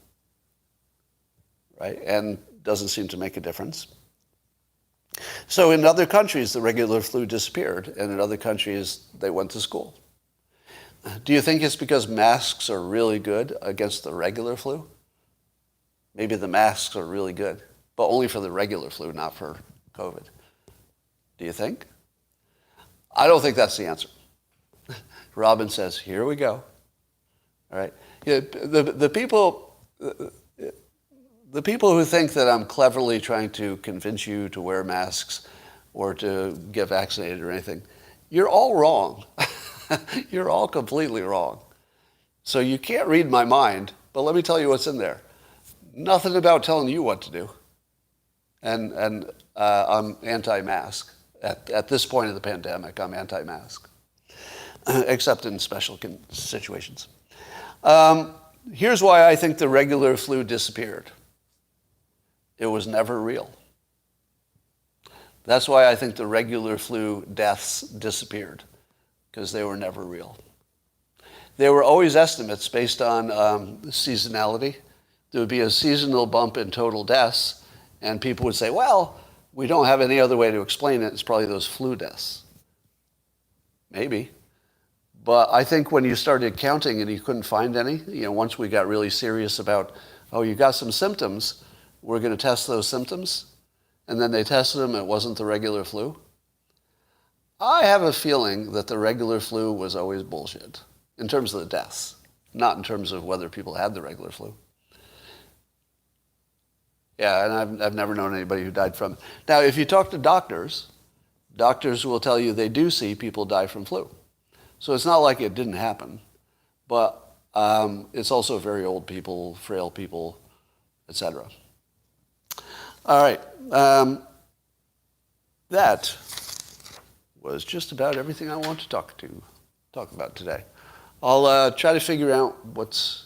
right? And doesn't seem to make a difference. So in other countries, the regular flu disappeared, and in other countries, they went to school. Do you think it's because masks are really good against the regular flu? Maybe the masks are really good, but only for the regular flu, not for COVID. Do you think? I don't think that's the answer. Robin says, here we go. All right. The people who think that I'm cleverly trying to convince you to wear masks or to get vaccinated or anything, you're all wrong. You're all completely wrong. So you can't read my mind, but let me tell you what's in there. Nothing about telling you what to do. And I'm anti-mask. At this point of the pandemic, I'm anti-mask, except in special situations. Here's why I think the regular flu disappeared. It was never real. That's why I think the regular flu deaths disappeared, because they were never real. They were always estimates based on seasonality. There would be a seasonal bump in total deaths, and people would say, well, we don't have any other way to explain it. It's probably those flu deaths. Maybe. But I think when you started counting and you couldn't find any, once we got really serious about, oh, you got some symptoms, we're going to test those symptoms, and then they tested them, it wasn't the regular flu. I have a feeling that the regular flu was always bullshit, in terms of the deaths, not in terms of whether people had the regular flu. Yeah, and I've never known anybody who died from it. Now, if you talk to doctors, doctors will tell you they do see people die from flu. So it's not like it didn't happen, but it's also very old people, frail people, etc. All right. That was just about everything I want to talk about today. I'll try to figure out what's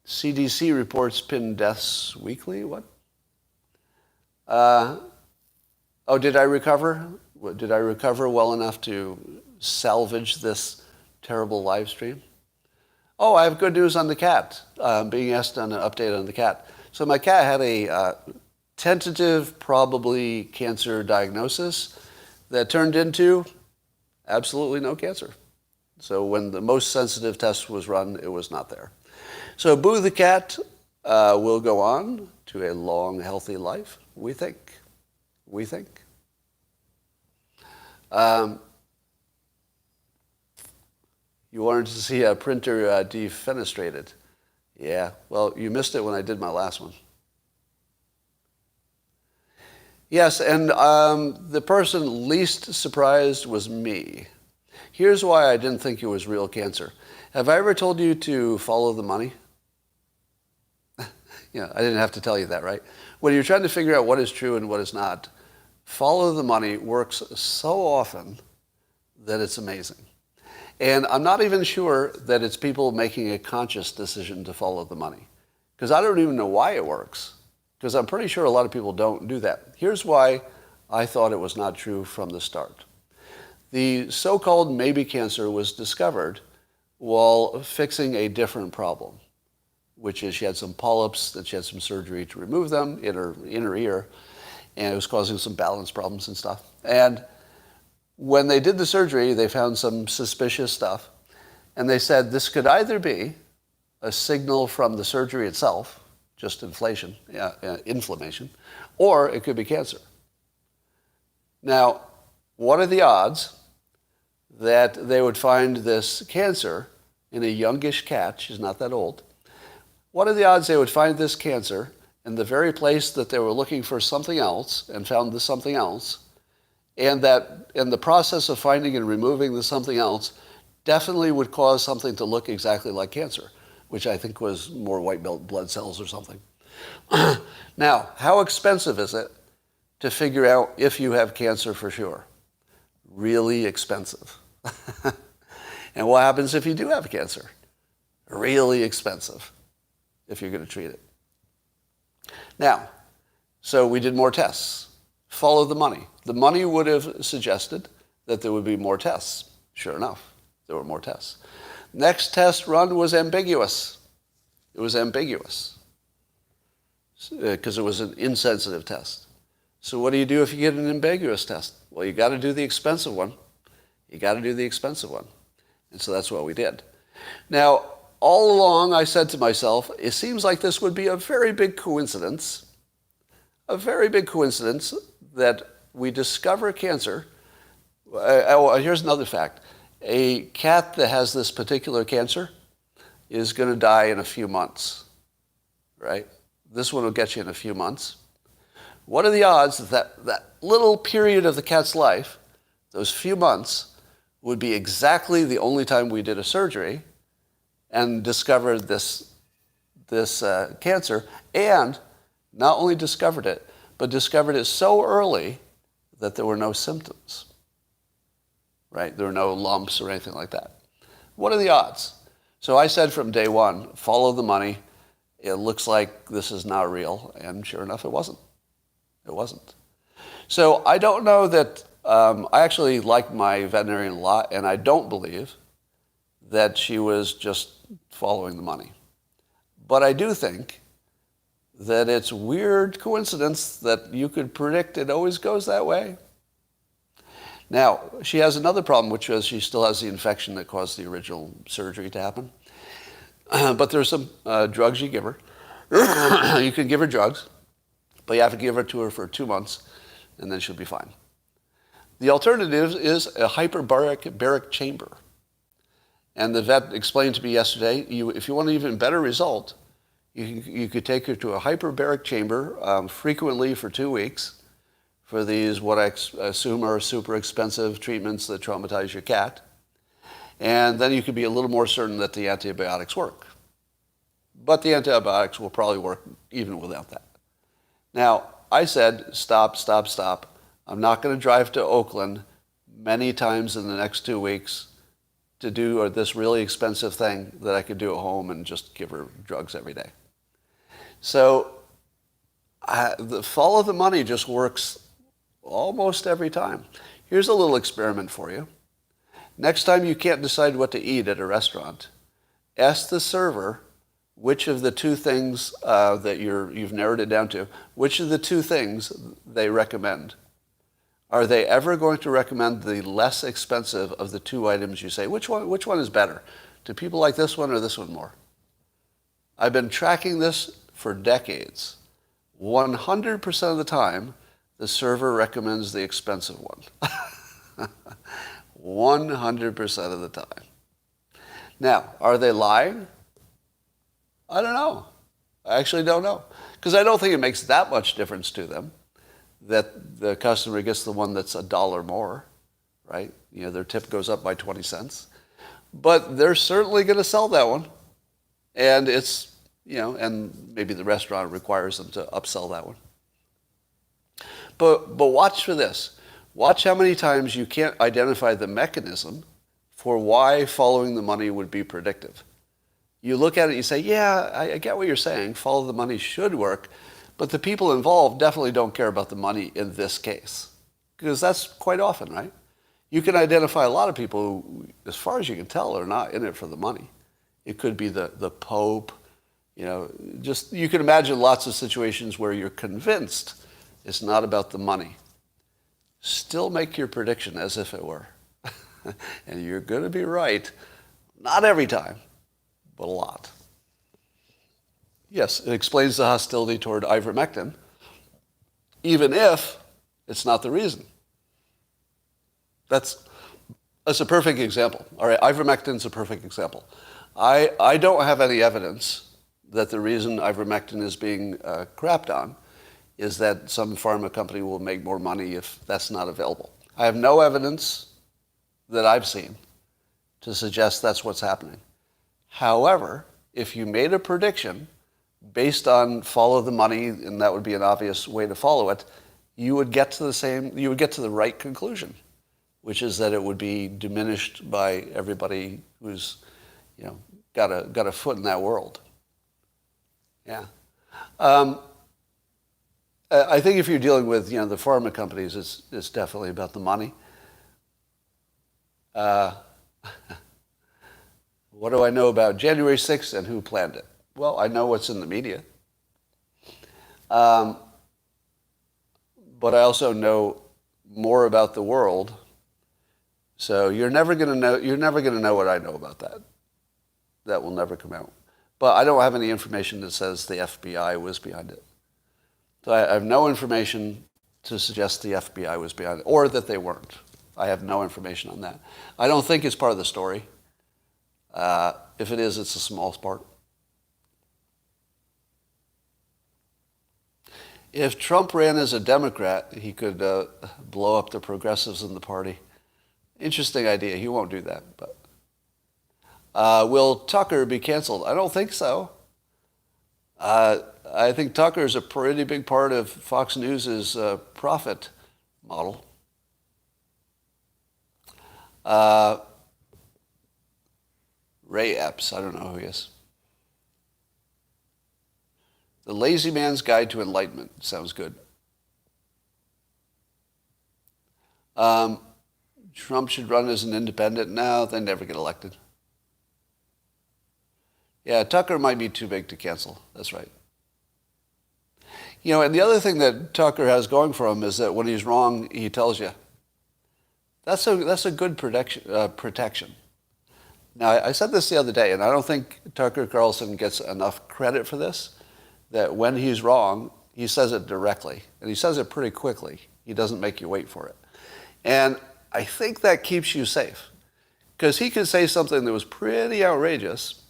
CDC reports pin deaths weekly. What? Did I recover? Did I recover well enough to salvage this terrible live stream? Oh, I have good news on the cat. Being asked on an update on the cat. So my cat had a tentative, probably cancer diagnosis that turned into absolutely no cancer. So when the most sensitive test was run, it was not there. So Boo the cat will go on to a long, healthy life, we think. We think. You wanted to see a printer defenestrated. Yeah, well, you missed it when I did my last one. Yes, and the person least surprised was me. Here's why I didn't think it was real cancer. Have I ever told you to follow the money? I didn't have to tell you that, right? When you're trying to figure out what is true and what is not, follow the money works so often that it's amazing. And I'm not even sure that it's people making a conscious decision to follow the money, because I don't even know why it works, because I'm pretty sure a lot of people don't do that. Here's why I thought it was not true from the start. The so-called maybe cancer was discovered while fixing a different problem, which is she had some polyps that she had some surgery to remove them in her ear, and it was causing some balance problems and stuff. And when they did the surgery, they found some suspicious stuff, and they said this could either be a signal from the surgery itself, just inflammation, or it could be cancer. Now, what are the odds that they would find this cancer in a youngish cat? She's not that old. What are the odds they would find this cancer in the very place that they were looking for something else and found this something else, and that in the process of finding and removing the something else definitely would cause something to look exactly like cancer, which I think was more white blood cells or something. Now, how expensive is it to figure out if you have cancer for sure? Really expensive. And what happens if you do have cancer? Really expensive if you're going to treat it. Now, so we did more tests. Follow the money. The money would have suggested that there would be more tests. Sure enough, there were more tests. Next test run was ambiguous. It was ambiguous because it was an insensitive test. So what do you do if you get an ambiguous test? Well, you got to do the expensive one. You got to do the expensive one. And so that's what we did. Now, all along, I said to myself, it seems like this would be a very big coincidence that we discover cancer. Here's another fact. A cat that has this particular cancer is going to die in a few months, right? This one will get you in a few months. What are the odds that that little period of the cat's life, those few months, would be exactly the only time we did a surgery and discovered this cancer, and not only discovered it, but discovered it so early that there were no symptoms, right? There were no lumps or anything like that. What are the odds? So I said from day one, follow the money. It looks like this is not real, and sure enough, it wasn't. It wasn't. So I don't know that, I actually like my veterinarian a lot, and I don't believe that she was just following the money. But I do think that it's weird coincidence that you could predict it always goes that way. Now, she has another problem, which is she still has the infection that caused the original surgery to happen. But there's some drugs you give her. You can give her drugs, but you have to give it to her for 2 months, and then she'll be fine. The alternative is a hyperbaric chamber. And the vet explained to me yesterday, if you want an even better result, you could take her to a hyperbaric chamber frequently for 2 weeks for these, what I assume are super expensive treatments that traumatize your cat. And then you could be a little more certain that the antibiotics work. But the antibiotics will probably work even without that. Now, I said, stop. I'm not going to drive to Oakland many times in the next 2 weeks to do this really expensive thing that I could do at home and just give her drugs every day. So the follow the money just works almost every time. Here's a little experiment for you. Next time you can't decide what to eat at a restaurant, ask the server which of the 2 things that you've narrowed it down to, which of the 2 things they recommend. Are they ever going to recommend the less expensive of the 2 items you say? Which one is better? Do people like this one or this one more? I've been tracking this for decades. 100% of the time, the server recommends the expensive one. 100% of the time. Now, are they lying? I don't know. I actually don't know. Because I don't think it makes that much difference to them that the customer gets the one that's $1 more, right? You know, their tip goes up by 20 cents. But they're certainly going to sell that one. And it's, you know, and maybe the restaurant requires them to upsell that one. But watch for this. Watch how many times you can't identify the mechanism for why following the money would be predictive. You look at it and you say, yeah, I get what you're saying. Follow the money should work. But the people involved definitely don't care about the money in this case. Because that's quite often, right? You can identify a lot of people who, as far as you can tell, are not in it for the money. It could be the Pope. You know, just you can imagine lots of situations where you're convinced it's not about the money. Still make your prediction as if it were. And you're going to be right. Not every time, but a lot. Yes, it explains the hostility toward ivermectin, even if it's not the reason. That's a perfect example. All right, ivermectin's a perfect example. I don't have any evidence that the reason ivermectin is being crapped on is that some pharma company will make more money if that's not available. I have no evidence that I've seen to suggest that's what's happening. However, if you made a prediction based on follow the money, and that would be an obvious way to follow it, you would get to the right conclusion, which is that it would be diminished by everybody who's, you know, got a foot in that world. Yeah. I think if you're dealing with, you know, the pharma companies, it's definitely about the money. What do I know about January 6th and who planned it? Well, I know what's in the media. But I also know more about the world. So you're never going to know what I know about that. That will never come out. But I don't have any information that says the FBI was behind it. So I have no information to suggest the FBI was behind it, or that they weren't. I have no information on that. I don't think it's part of the story. If it is, it's a small part. If Trump ran as a Democrat, he could blow up the progressives in the party. Interesting idea. He won't do that. But will Tucker be canceled? I don't think so. I think Tucker is a pretty big part of Fox News' profit model. Ray Epps, I don't know who he is. The Lazy Man's Guide to Enlightenment. Sounds good. Trump should run as an independent. No, they never get elected. Yeah, Tucker might be too big to cancel. That's right. You know, and the other thing that Tucker has going for him is that when he's wrong, he tells you. That's a good protection. Now, I said this the other day, and I don't think Tucker Carlson gets enough credit for this, that when he's wrong, he says it directly, and he says it pretty quickly. He doesn't make you wait for it. And I think that keeps you safe, because he could say something that was pretty outrageous,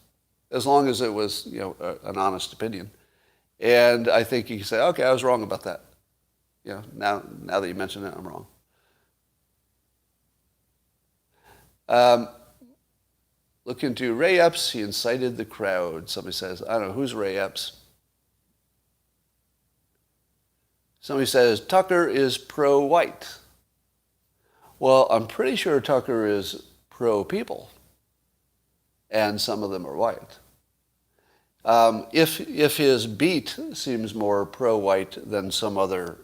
as long as it was, you know, an honest opinion. And I think he can say, okay, I was wrong about that. You know, now that you mention it, I'm wrong. Look into Ray Epps. He incited the crowd. Somebody says, I don't know, who's Ray Epps? Somebody says, Tucker is pro-white. Well, I'm pretty sure Tucker is pro-people. And some of them are white. If his beat seems more pro-white than some other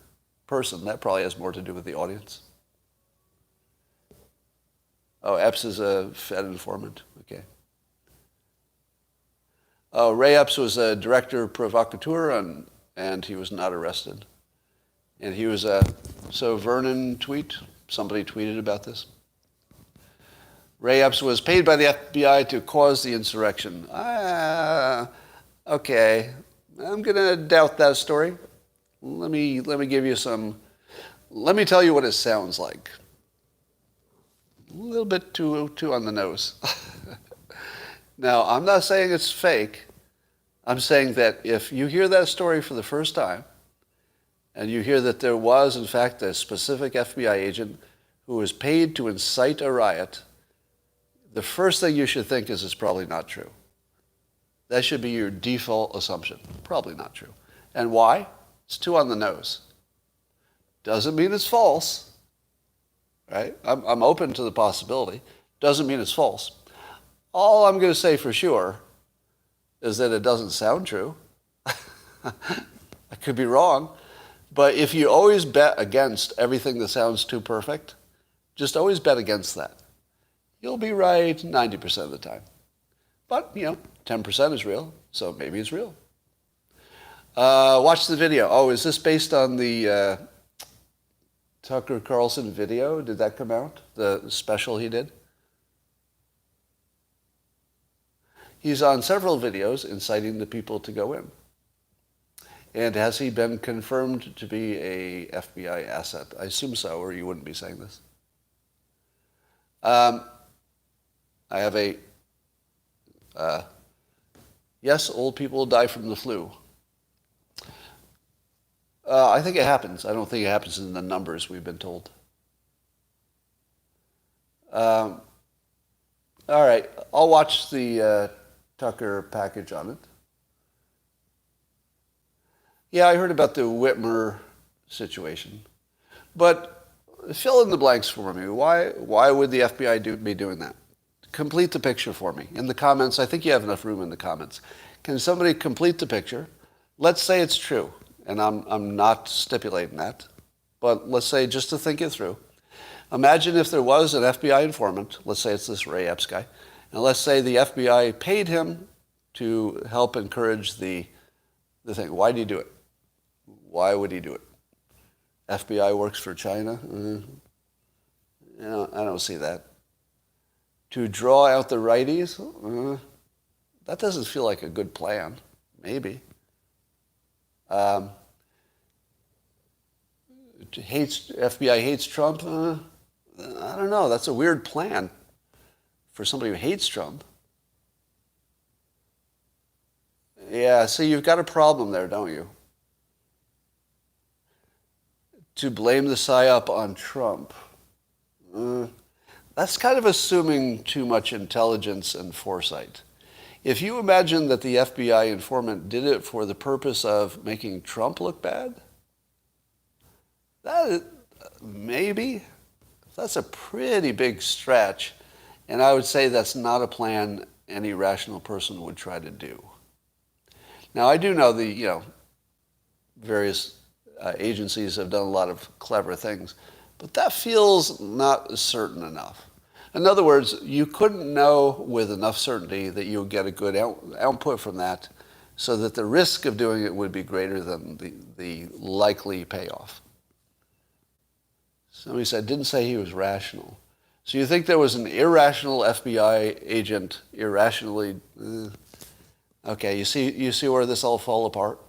person, that probably has more to do with the audience. Oh, Epps is a Fed informant. Okay. Oh, Ray Epps was a director provocateur, and he was not arrested. And he was so Vernon somebody tweeted about this. Ray Epps was paid by the FBI to cause the insurrection. Okay, I'm going to doubt that story. Let me give you let me tell you what it sounds like. A little bit too on the nose. Now, I'm not saying it's fake. I'm saying that if you hear that story for the first time, and you hear that there was, in fact, a specific FBI agent who was paid to incite a riot, the first thing you should think is it's probably not true. That should be your default assumption. Probably not true. And why? It's too on the nose. Doesn't mean it's false. Right? I'm open to the possibility. Doesn't mean it's false. All I'm going to say for sure is that it doesn't sound true. I could be wrong. But if you always bet against everything that sounds too perfect, just always bet against that. You'll be right 90% of the time. But, 10% is real, so maybe it's real. Watch the video. Oh, is this based on the Tucker Carlson video? Did that come out? The special he did? He's on several videos inciting the people to go in. And has he been confirmed to be a FBI asset? I assume so, or you wouldn't be saying this. I have yes, old people die from the flu. I think it happens. I don't think it happens in the numbers we've been told. All right, I'll watch the Tucker package on it. Yeah, I heard about the Whitmer situation. But fill in the blanks for me. Why would the FBI be doing that? Complete the picture for me. In the comments, I think you have enough room in the comments. Can somebody complete the picture? Let's say it's true, and I'm not stipulating that, but let's say, just to think it through, imagine if there was an FBI informant, let's say it's this Ray Epps guy, And let's say the FBI paid him to help encourage the thing. Why did he do it? Why would he do it? FBI works for China? I don't see that. To draw out the righties? That doesn't feel like a good plan. Maybe. FBI hates Trump? I don't know. That's a weird plan for somebody who hates Trump. Yeah, see, you've got a problem there, don't you? To blame the PSYOP on Trump. That's kind of assuming too much intelligence and foresight. If you imagine that the FBI informant did it for the purpose of making Trump look bad, maybe. That's a pretty big stretch. And I would say that's not a plan any rational person would try to do. Now, I do know the, various agencies have done a lot of clever things, but that feels not certain enough. In other words, you couldn't know with enough certainty that you would get a good output from that so that the risk of doing it would be greater than the likely payoff. Somebody said, didn't say he was rational. So you think there was an irrational FBI agent irrationally... Okay, you see where this all fall apart?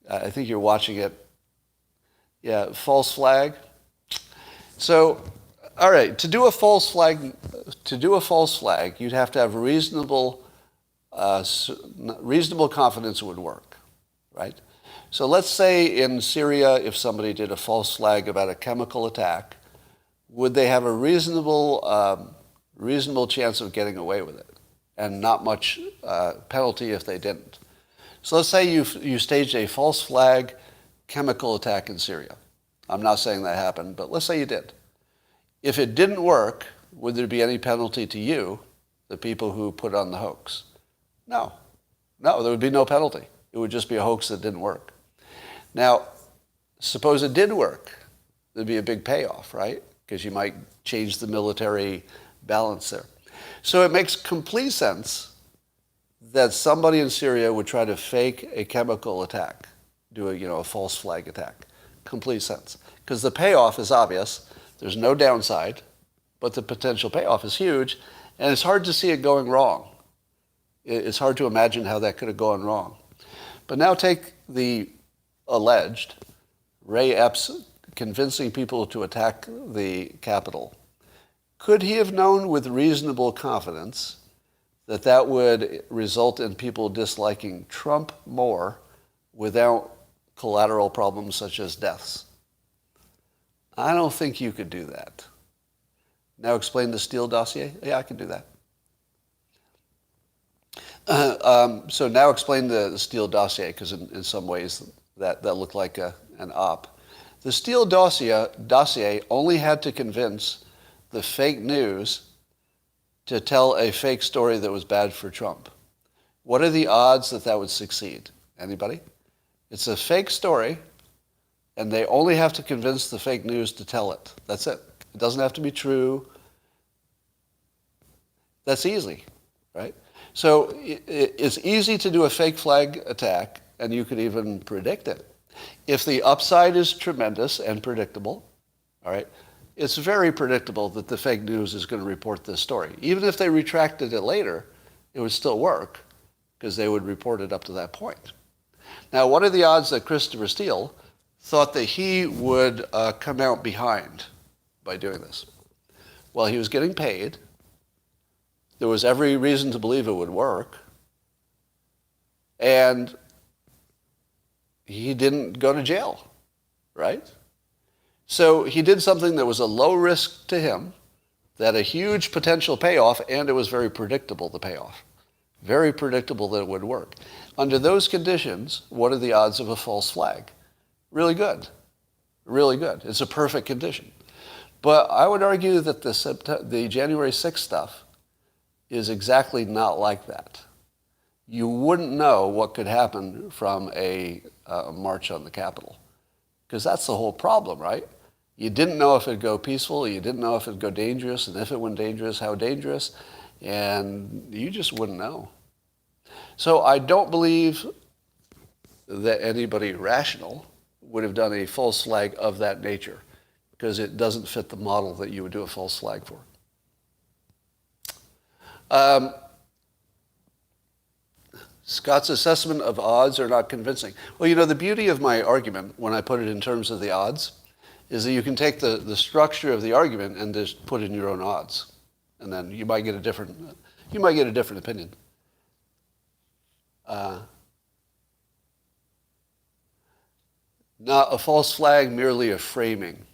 I think you're watching it. Yeah, false flag. So, all right, to do a false flag, you'd have to have reasonable confidence it would work, right? So let's say in Syria, if somebody did a false flag about a chemical attack, would they have a reasonable chance of getting away with it, and not much penalty if they didn't? So let's say you staged a false flag chemical attack in Syria. I'm not saying that happened, but let's say you did. If it didn't work, would there be any penalty to you, the people who put on the hoax? No, there would be no penalty. It would just be a hoax that didn't work. Now, suppose it did work. There'd be a big payoff, right? Because you might change the military balance there. So it makes complete sense that somebody in Syria would try to fake a chemical attack, do a false flag attack. Complete sense. Because the payoff is obvious. There's no downside, but the potential payoff is huge, and it's hard to see it going wrong. It's hard to imagine how that could have gone wrong. But now take the alleged Ray Epps convincing people to attack the Capitol. Could he have known with reasonable confidence that that would result in people disliking Trump more without collateral problems such as deaths? I don't think you could do that. Now explain the Steele dossier? Yeah, I can do that. So now explain the Steele dossier, because in some ways that looked like an op. The Steele dossier only had to convince the fake news to tell a fake story that was bad for Trump. What are the odds that would succeed? Anybody? It's a fake story, and they only have to convince the fake news to tell it. That's it. It doesn't have to be true. That's easy, right? So it's easy to do a fake flag attack, and you could even predict it. If the upside is tremendous and predictable, all right, it's very predictable that the fake news is going to report this story. Even if they retracted it later, it would still work because they would report it up to that point. Now, what are the odds that Christopher Steele thought that he would come out behind by doing this? Well, he was getting paid. There was every reason to believe it would work. And he didn't go to jail, right? So he did something that was a low risk to him, that had a huge potential payoff, and it was very predictable, the payoff. Very predictable that it would work. Under those conditions, what are the odds of a false flag? Really good. Really good. It's a perfect condition. But I would argue that the January 6th stuff is exactly not like that. You wouldn't know what could happen from a march on the Capitol, because that's the whole problem, right? You didn't know if it'd go peaceful, you didn't know if it'd go dangerous, and if it went dangerous, how dangerous, and you just wouldn't know. So I don't believe that anybody rational would have done a false flag of that nature, because it doesn't fit the model that you would do a false flag for. Scott's assessment of odds are not convincing. Well, the beauty of my argument, when I put it in terms of the odds, is that you can take the structure of the argument and just put in your own odds. And then you might get a different opinion. Not a false flag, merely a framing.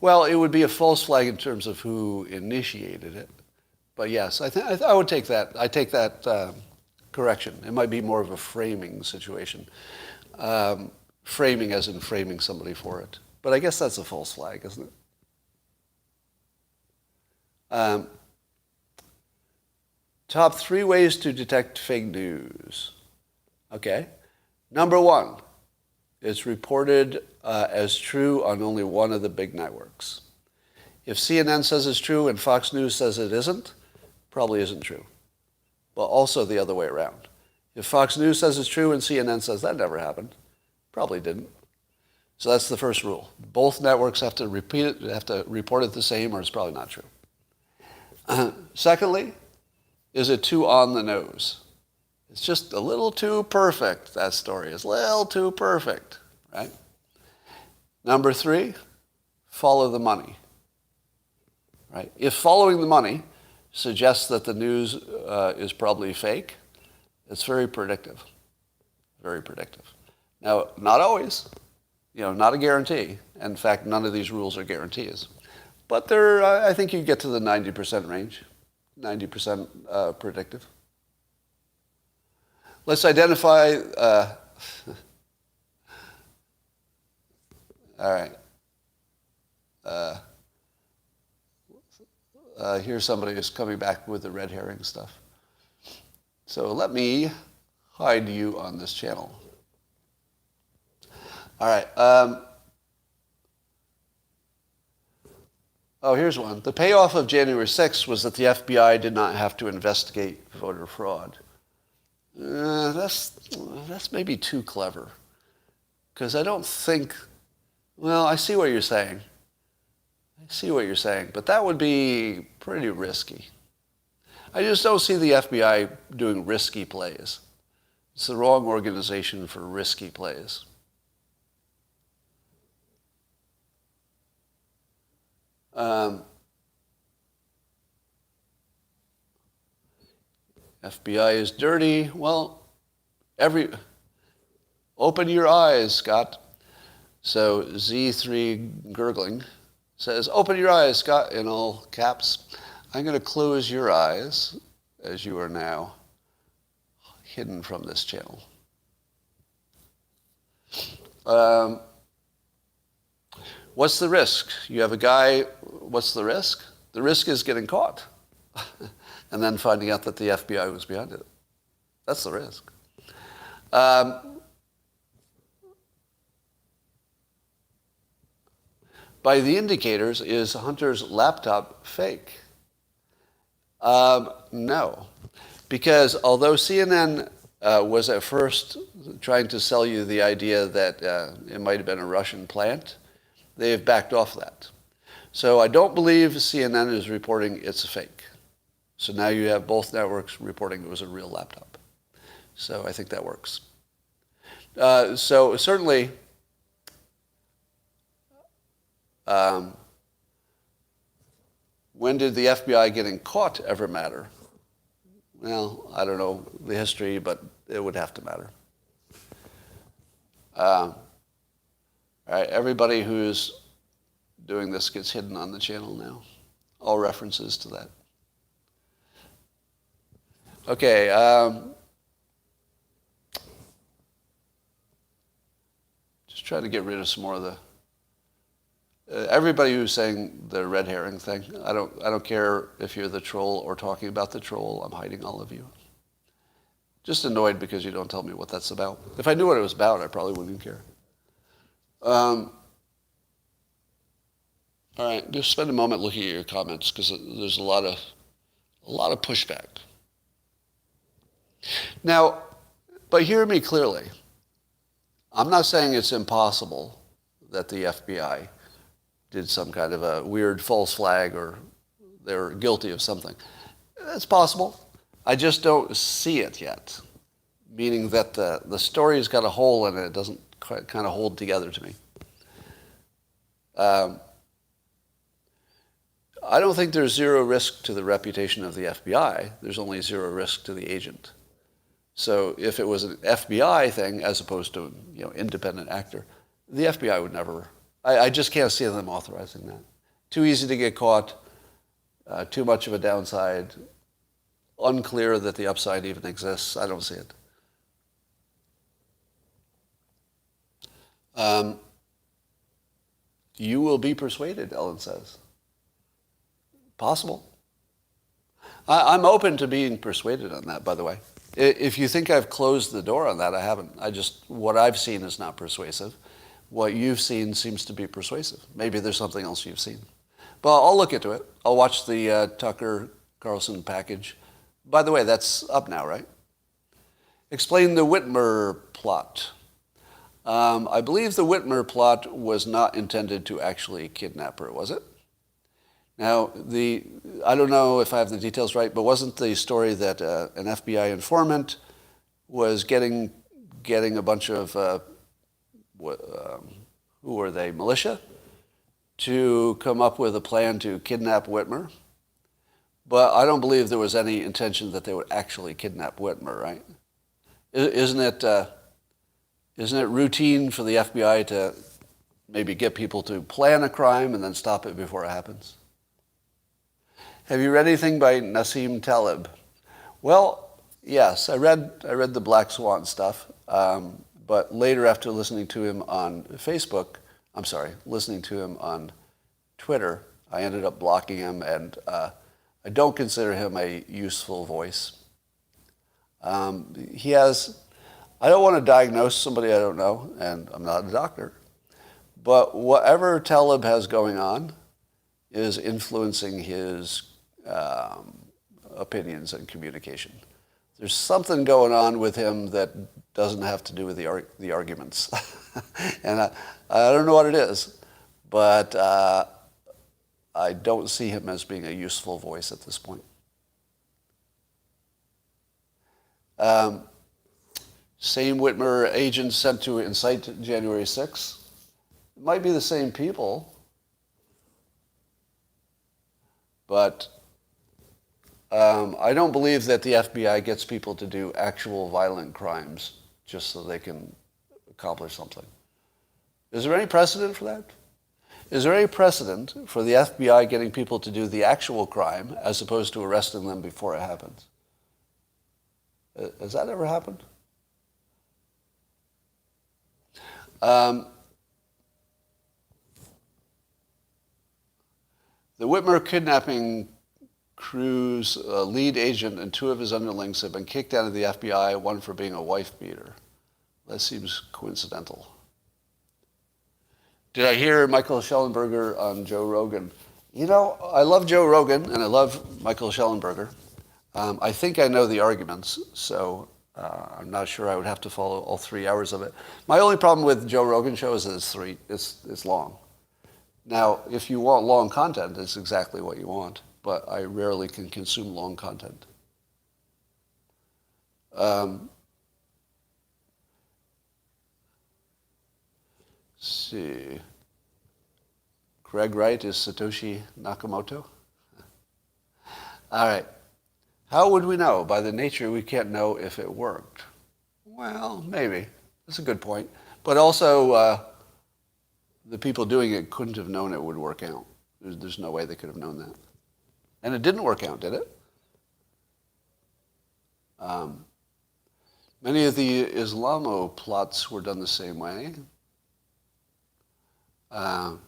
Well, it would be a false flag in terms of who initiated it. But yes, I would take that. I take that correction. It might be more of a framing situation. Framing as in framing somebody for it. But I guess that's a false flag, isn't it? Top 3 ways to detect fake news. Okay. Number 1, it's reported as true on only one of the big networks. If CNN says it's true and Fox News says it isn't, probably isn't true. But also the other way around. If Fox News says it's true and CNN says that never happened, probably didn't. So that's the first rule. Both networks have to report it the same, or it's probably not true. Secondly, is it too on the nose? It's just a little too perfect, that story. It's a little too perfect, right? Number 3, follow the money, right? If following the money suggests that the news is probably fake, it's very predictive, very predictive. Now, not always, not a guarantee. In fact, none of these rules are guarantees. But I think you get to the 90% range, 90% predictive. Let's identify, all right. Here's somebody who's coming back with the red herring stuff. So let me hide you on this channel. All right. Here's one. The payoff of January 6th was that the FBI did not have to investigate voter fraud. That's maybe too clever. Because I don't think, I see what you're saying. But that would be pretty risky. I just don't see the FBI doing risky plays. It's the wrong organization for risky plays. FBI is dirty. Well, open your eyes, Scott. So Z3 Gurgling says, open your eyes, Scott, in all caps. I'm going to close your eyes as you are now hidden from this channel. What's the risk? You have a guy, what's the risk? The risk is getting caught and then finding out that the FBI was behind it. That's the risk. By the indicators, is Hunter's laptop fake? No. Because although CNN was at first trying to sell you the idea that it might have been a Russian plant, they've backed off that. So I don't believe CNN is reporting it's a fake. So now you have both networks reporting it was a real laptop. So I think that works. So certainly, when did the FBI getting caught ever matter? Well, I don't know the history, but it would have to matter. All right, everybody who's doing this gets hidden on the channel now. All references to that. Okay. Just trying to get rid of some more of the. Everybody who's saying the red herring thing, I don't care if you're the troll or talking about the troll. I'm hiding all of you. Just annoyed because you don't tell me what that's about. If I knew what it was about, I probably wouldn't care. All right, just spend a moment looking at your comments because there's a lot of pushback. Now, but hear me clearly. I'm not saying it's impossible that the FBI did some kind of a weird false flag or they're guilty of something. It's possible. I just don't see it yet, meaning that the story's got a hole in it. It doesn't quite kind of hold together to me. I don't think there's zero risk to the reputation of the FBI. There's only zero risk to the agent. So if it was an FBI thing as opposed to independent actor, the FBI would never. I just can't see them authorizing that. Too easy to get caught. Too much of a downside. Unclear that the upside even exists. I don't see it. You will be persuaded, Ellen says. Possible. I'm open to being persuaded on that, by the way. If you think I've closed the door on that, I haven't. What I've seen is not persuasive. What you've seen seems to be persuasive. Maybe there's something else you've seen. But I'll look into it. I'll watch the Tucker Carlson package. By the way, that's up now, right? Explain the Whitmer plot. I believe the Whitmer plot was not intended to actually kidnap her, was it? Now, I don't know if I have the details right, but wasn't the story that an FBI informant was getting a bunch of, who were they, militia, to come up with a plan to kidnap Whitmer? But I don't believe there was any intention that they would actually kidnap Whitmer, right? Isn't it routine for the FBI to maybe get people to plan a crime and then stop it before it happens? Have you read anything by Nassim Taleb? Well, yes, I read the Black Swan stuff, but later after listening to him on listening to him on Twitter, I ended up blocking him, and I don't consider him a useful voice. I don't want to diagnose somebody I don't know, and I'm not a doctor, but whatever Taleb has going on is influencing his opinions and communication. There's something going on with him that doesn't have to do with the arguments. And I don't know what it is, but I don't see him as being a useful voice at this point. Same Whitmer agents sent to incite January 6th. It might be the same people, but I don't believe that the FBI gets people to do actual violent crimes just so they can accomplish something. Is there any precedent for that? Is there any precedent for the FBI getting people to do the actual crime as opposed to arresting them before it happens? Has that ever happened? The Whitmer kidnapping crew's lead agent and two of his underlings have been kicked out of the FBI, one for being a wife beater. That seems coincidental. Did I hear Michael Shellenberger on Joe Rogan? I love Joe Rogan and I love Michael Shellenberger. I think I know the arguments, so I'm not sure I would have to follow all 3 hours of it. My only problem with Joe Rogan show is that it's long. Now, if you want long content, it's exactly what you want, but I rarely can consume long content. Let's see. Greg Wright is Satoshi Nakamoto. All right. How would we know? By the nature, we can't know if it worked. Well, maybe. That's a good point. But also, the people doing it couldn't have known it would work out. There's no way they could have known that. And it didn't work out, did it? Many of the Islamo plots were done the same way. Martin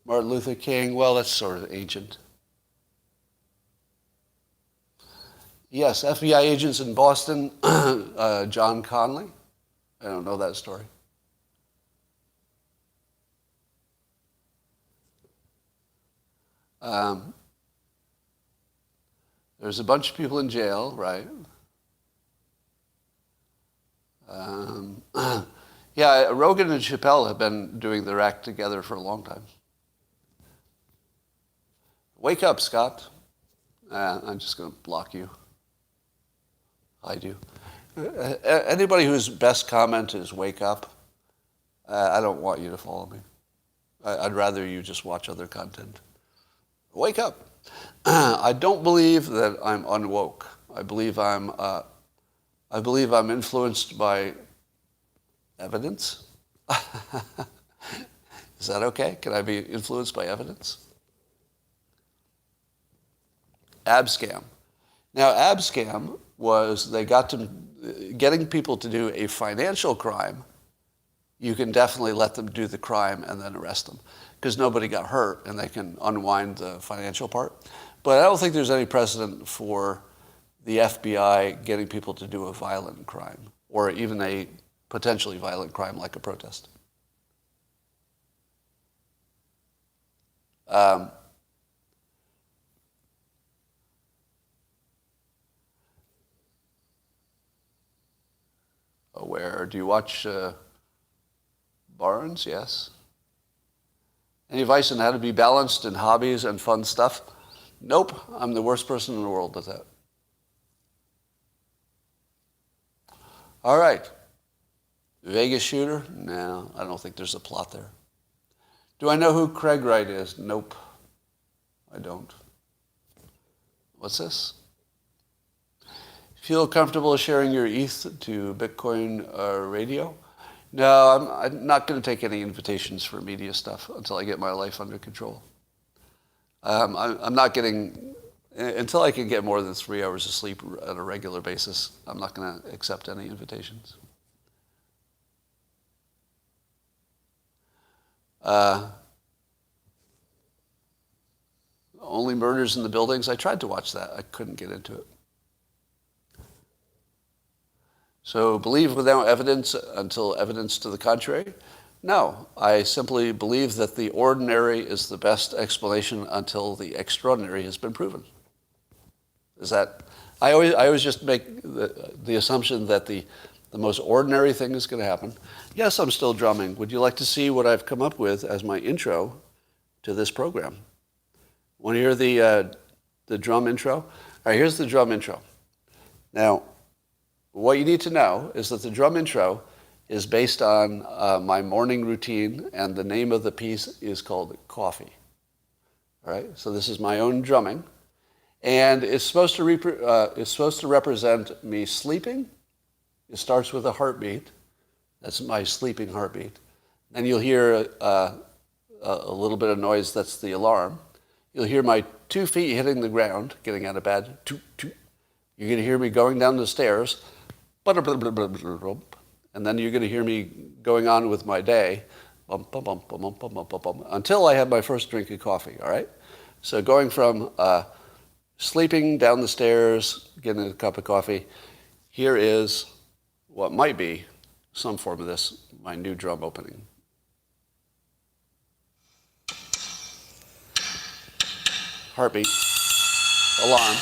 Luther King, well, that's sort of ancient. Yes, FBI agents in Boston, John Conley. I don't know that story. There's a bunch of people in jail, right? Yeah, Rogan and Chappelle have been doing their act together for a long time. Wake up, Scott. I'm just going to block you. I do. Anybody whose best comment is wake up, I don't want you to follow me. I'd rather you just watch other content. Wake up. I don't believe that I'm unwoke. I believe I'm influenced by evidence. Is that okay? Can I be influenced by evidence? Abscam. Now, abscam was they got to getting people to do a financial crime. You can definitely let them do the crime and then arrest them because nobody got hurt and they can unwind the financial part. But I don't think there's any precedent for the FBI getting people to do a violent crime or even a potentially violent crime like a protest. Where do you watch Barnes? Yes. Any advice on how to be balanced in hobbies and fun stuff? Nope. I'm the worst person in the world at that. All right. Vegas shooter? No, I don't think there's a plot there. Do I know who Craig Wright is? Nope. I don't. What's this? Feel comfortable sharing your ETH to Bitcoin Radio? No, I'm not going to take any invitations for media stuff until I get my life under control. I'm not getting, until I can get more than 3 hours of sleep on a regular basis, I'm not going to accept any invitations. Only murders in the buildings. I tried to watch that. I couldn't get into it. So believe without evidence until evidence to the contrary? No, I simply believe that the ordinary is the best explanation until the extraordinary has been proven. Is that, I always just make the assumption that the most ordinary thing is going to happen. Yes, I'm still drumming. Would you like to see what I've come up with as my intro to this program? Want to hear the drum intro? All right, here's the drum intro. Now, what you need to know is that the drum intro is based on my morning routine, and the name of the piece is called Coffee. All right, so this is my own drumming, and it's supposed to represent me sleeping. It starts with a heartbeat. That's my sleeping heartbeat. Then you'll hear a little bit of noise. That's the alarm. You'll hear my 2 feet hitting the ground, getting out of bed. Toot, toot. You're going to hear me going down the stairs. And then you're going to hear me going on with my day until I have my first drink of coffee, all right? So going from sleeping down the stairs, getting a cup of coffee, here is what might be some form of this, my new drum opening. Heartbeat, alarm.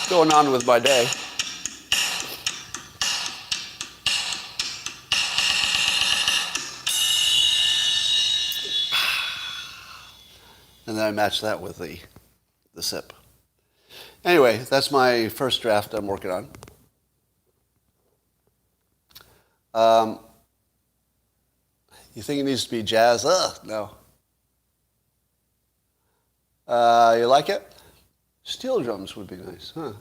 Going on with my day. And then I match that with the sip. Anyway, that's my first draft I'm working on. You think it needs to be jazz? No. You like it? Steel drums would be nice, huh?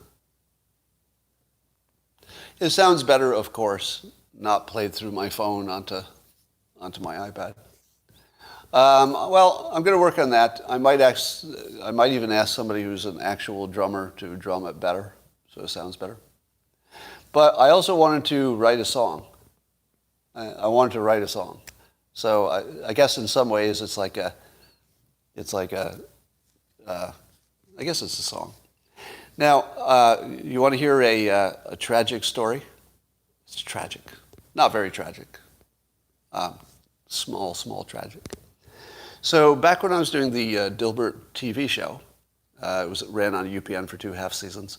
It sounds better, of course, not played through my phone onto my iPad. Well, I'm going to work on that. I might even ask somebody who's an actual drummer to drum it better, so it sounds better. But I also wanted to write a song. I wanted to write a song. So I guess in some ways I guess it's a song. Now, you want to hear a tragic story? It's tragic. Not very tragic. Small tragic. So back when I was doing the Dilbert TV show, it ran on UPN for 2 half seasons,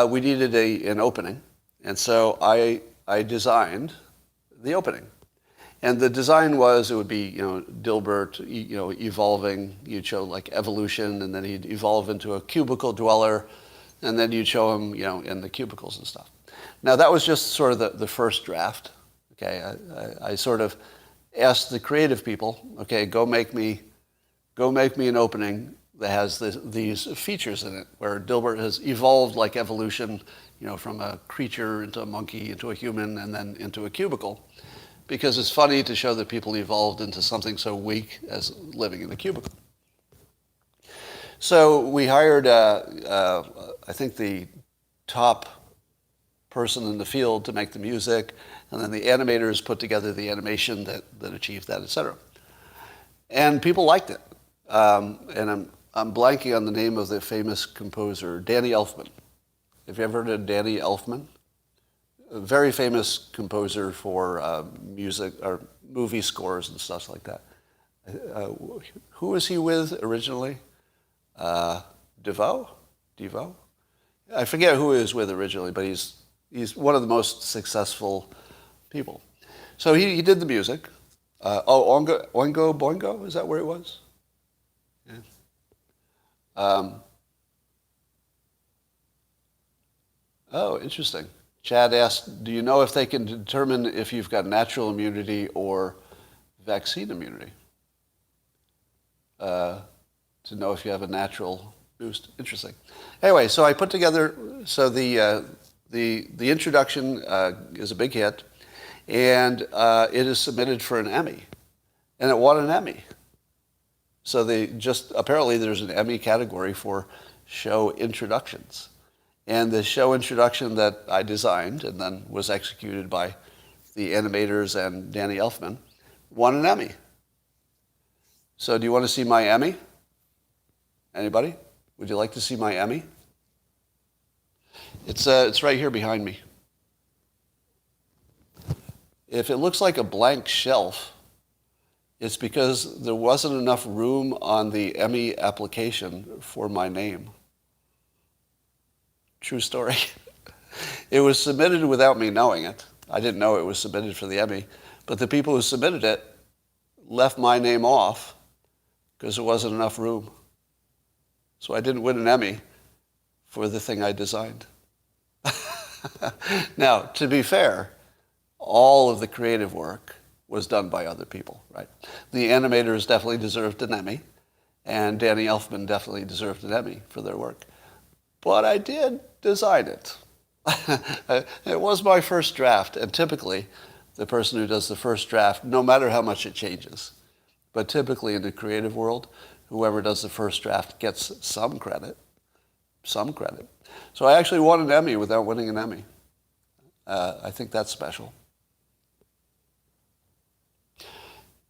we needed an opening. And so I designed the opening. And the design was, it would be, Dilbert, evolving. You'd show like evolution, and then he'd evolve into a cubicle dweller, and then you'd show him, in the cubicles and stuff. Now that was just sort of the first draft. Okay, I sort of asked the creative people, okay, go make me an opening that has these features in it, where Dilbert has evolved like evolution, from a creature into a monkey, into a human, and then into a cubicle. Because it's funny to show that people evolved into something so weak as living in a cubicle. So we hired, I think, the top person in the field to make the music, and then the animators put together the animation that achieved that, etc. And people liked it. And I'm blanking on the name of the famous composer, Danny Elfman. Have you ever heard of Danny Elfman? A very famous composer for music or movie scores and stuff like that. Who was he with originally? DeVoe? I forget who he was with originally, but he's one of the most successful people. So he did the music. Oingo Boingo, is that where it was? Yeah. Oh, interesting. Chad asked, do you know if they can determine if you've got natural immunity or vaccine immunity? To know if you have a natural boost. Interesting. Anyway, so I put together, so the introduction is a big hit, and it is submitted for an Emmy, and it won an Emmy. So apparently there's an Emmy category for show introductions. And the show introduction that I designed and then was executed by the animators and Danny Elfman won an Emmy. So do you want to see my Emmy? Anybody? Would you like to see my Emmy? It's right here behind me. If it looks like a blank shelf, it's because there wasn't enough room on the Emmy application for my name. True story. It was submitted without me knowing it. I didn't know it was submitted for the Emmy, but the people who submitted it left my name off because there wasn't enough room. So I didn't win an Emmy for the thing I designed. Now, to be fair, all of the creative work was done by other people, right? The animators definitely deserved an Emmy, and Danny Elfman definitely deserved an Emmy for their work. But I did design it. It was my first draft, and typically the person who does the first draft, no matter how much it changes, but typically in the creative world, whoever does the first draft gets some credit. So I actually won an Emmy without winning an Emmy. I think that's special.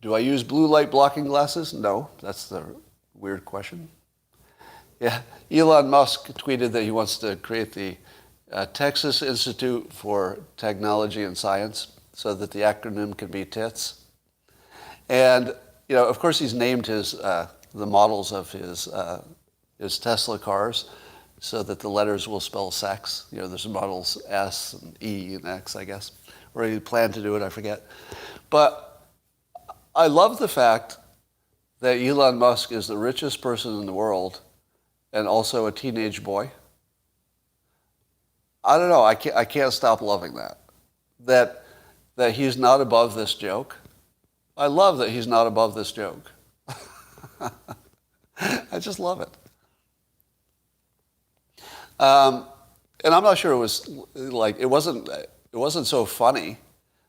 Do I use blue light blocking glasses? No, that's the weird question. Yeah, Elon Musk tweeted that he wants to create the Texas Institute for Technology and Science, so that the acronym can be TITS. And of course, he's named the models of his Tesla cars so that the letters will spell sex. There's models S and E and X, I guess, or he planned to do it. I forget. But I love the fact that Elon Musk is the richest person in the world and also a teenage boy. I don't know. I can't stop loving that. That he's not above this joke. I love that he's not above this joke. I just love it. And I'm not sure it was like it wasn't so funny.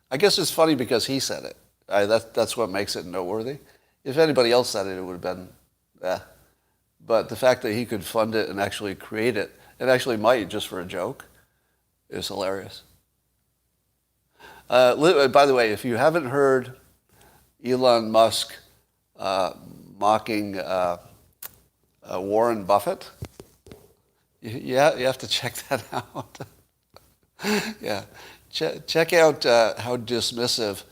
I guess it's funny because he said it. That's what makes it noteworthy. If anybody else said it, it would have been, But the fact that he could fund it and actually create it, and actually might just for a joke, is hilarious. By the way, if you haven't heard Elon Musk mocking Warren Buffett, you have to check that out. Yeah. check out how dismissive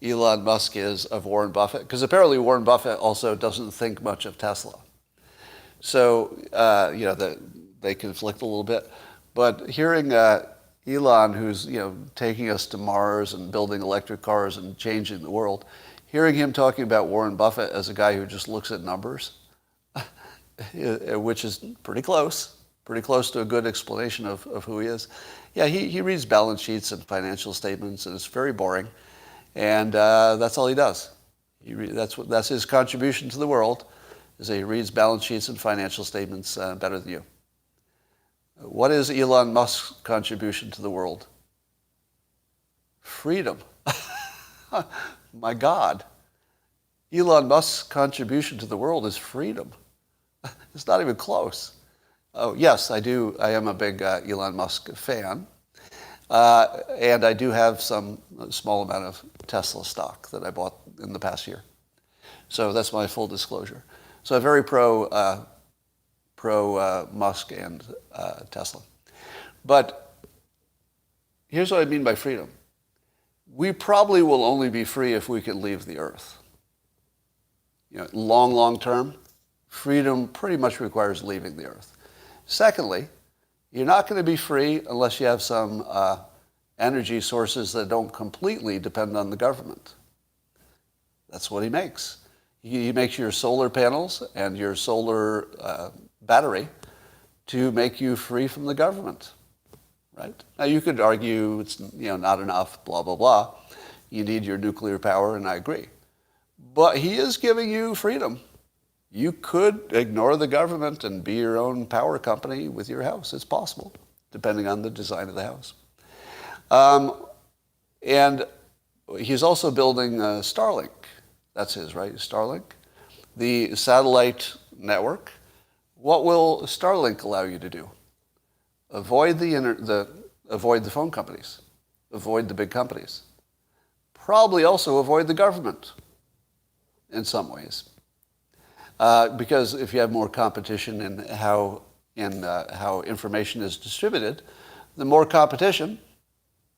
Elon Musk is of Warren Buffett, because apparently Warren Buffett also doesn't think much of Tesla. So, they conflict a little bit. But hearing Elon, who's, taking us to Mars and building electric cars and changing the world, hearing him talking about Warren Buffett as a guy who just looks at numbers, which is pretty close to a good explanation of who he is. Yeah, he reads balance sheets and financial statements, and it's very boring. And that's all he does. That's his contribution to the world, is that he reads balance sheets and financial statements better than you. What is Elon Musk's contribution to the world? Freedom. My God. Elon Musk's contribution to the world is freedom. It's not even close. Oh, yes, I do. I am a big Elon Musk fan. And I do have some small amount of Tesla stock that I bought in the past year. So that's my full disclosure. So I'm very pro Musk and Tesla. But here's what I mean by freedom. We probably will only be free if we can leave the earth. Long term, freedom pretty much requires leaving the earth. Secondly, you're not going to be free unless you have some energy sources that don't completely depend on the government. That's what he makes. He makes your solar panels and your solar battery to make you free from the government, right? Now you could argue it's not enough, blah, blah, blah. You need your nuclear power, and I agree. But he is giving you freedom. You could ignore the government and be your own power company with your house. It's possible, depending on the design of the house. And he's also building Starlink. That's his, right? Starlink. The satellite network. What will Starlink allow you to do? Avoid the phone companies. Avoid the big companies. Probably also avoid the government in some ways. Because if you have more competition in how information is distributed, the more competition,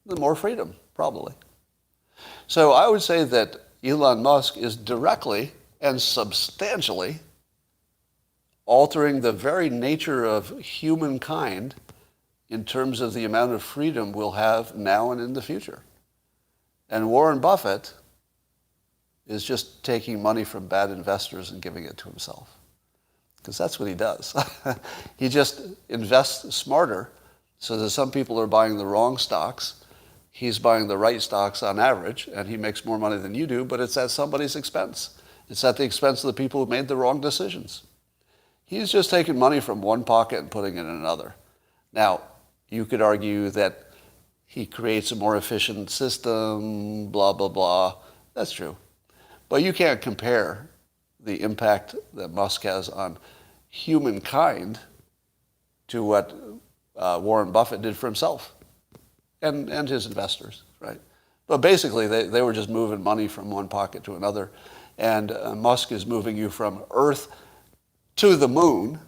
the more freedom, probably. So I would say that Elon Musk is directly and substantially altering the very nature of humankind in terms of the amount of freedom we'll have now and in the future. And Warren Buffett is just taking money from bad investors and giving it to himself. Because that's what he does. He just invests smarter so that some people are buying the wrong stocks. He's buying the right stocks on average, and he makes more money than you do, but it's at somebody's expense. It's at the expense of the people who made the wrong decisions. He's just taking money from one pocket and putting it in another. Now, you could argue that he creates a more efficient system, blah, blah, blah. That's true. But you can't compare the impact that Musk has on humankind to what Warren Buffett did for himself and his investors, right? But basically, they were just moving money from one pocket to another. And Musk is moving you from Earth to the moon,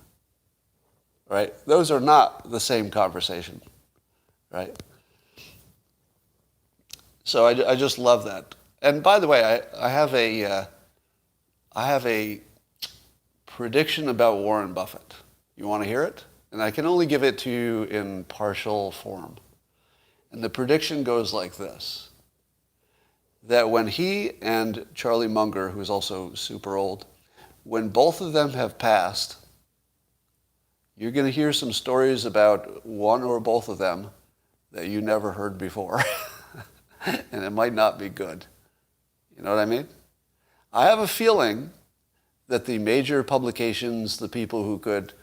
right? Those are not the same conversation, right? So I just love that. And by the way, I have a prediction about Warren Buffett. You want to hear it? And I can only give it to you in partial form. And the prediction goes like this: that when he and Charlie Munger, who's also super old, when both of them have passed, you're going to hear some stories about one or both of them that you never heard before. And it might not be good. You know what I mean? I have a feeling that the major publications, the people who could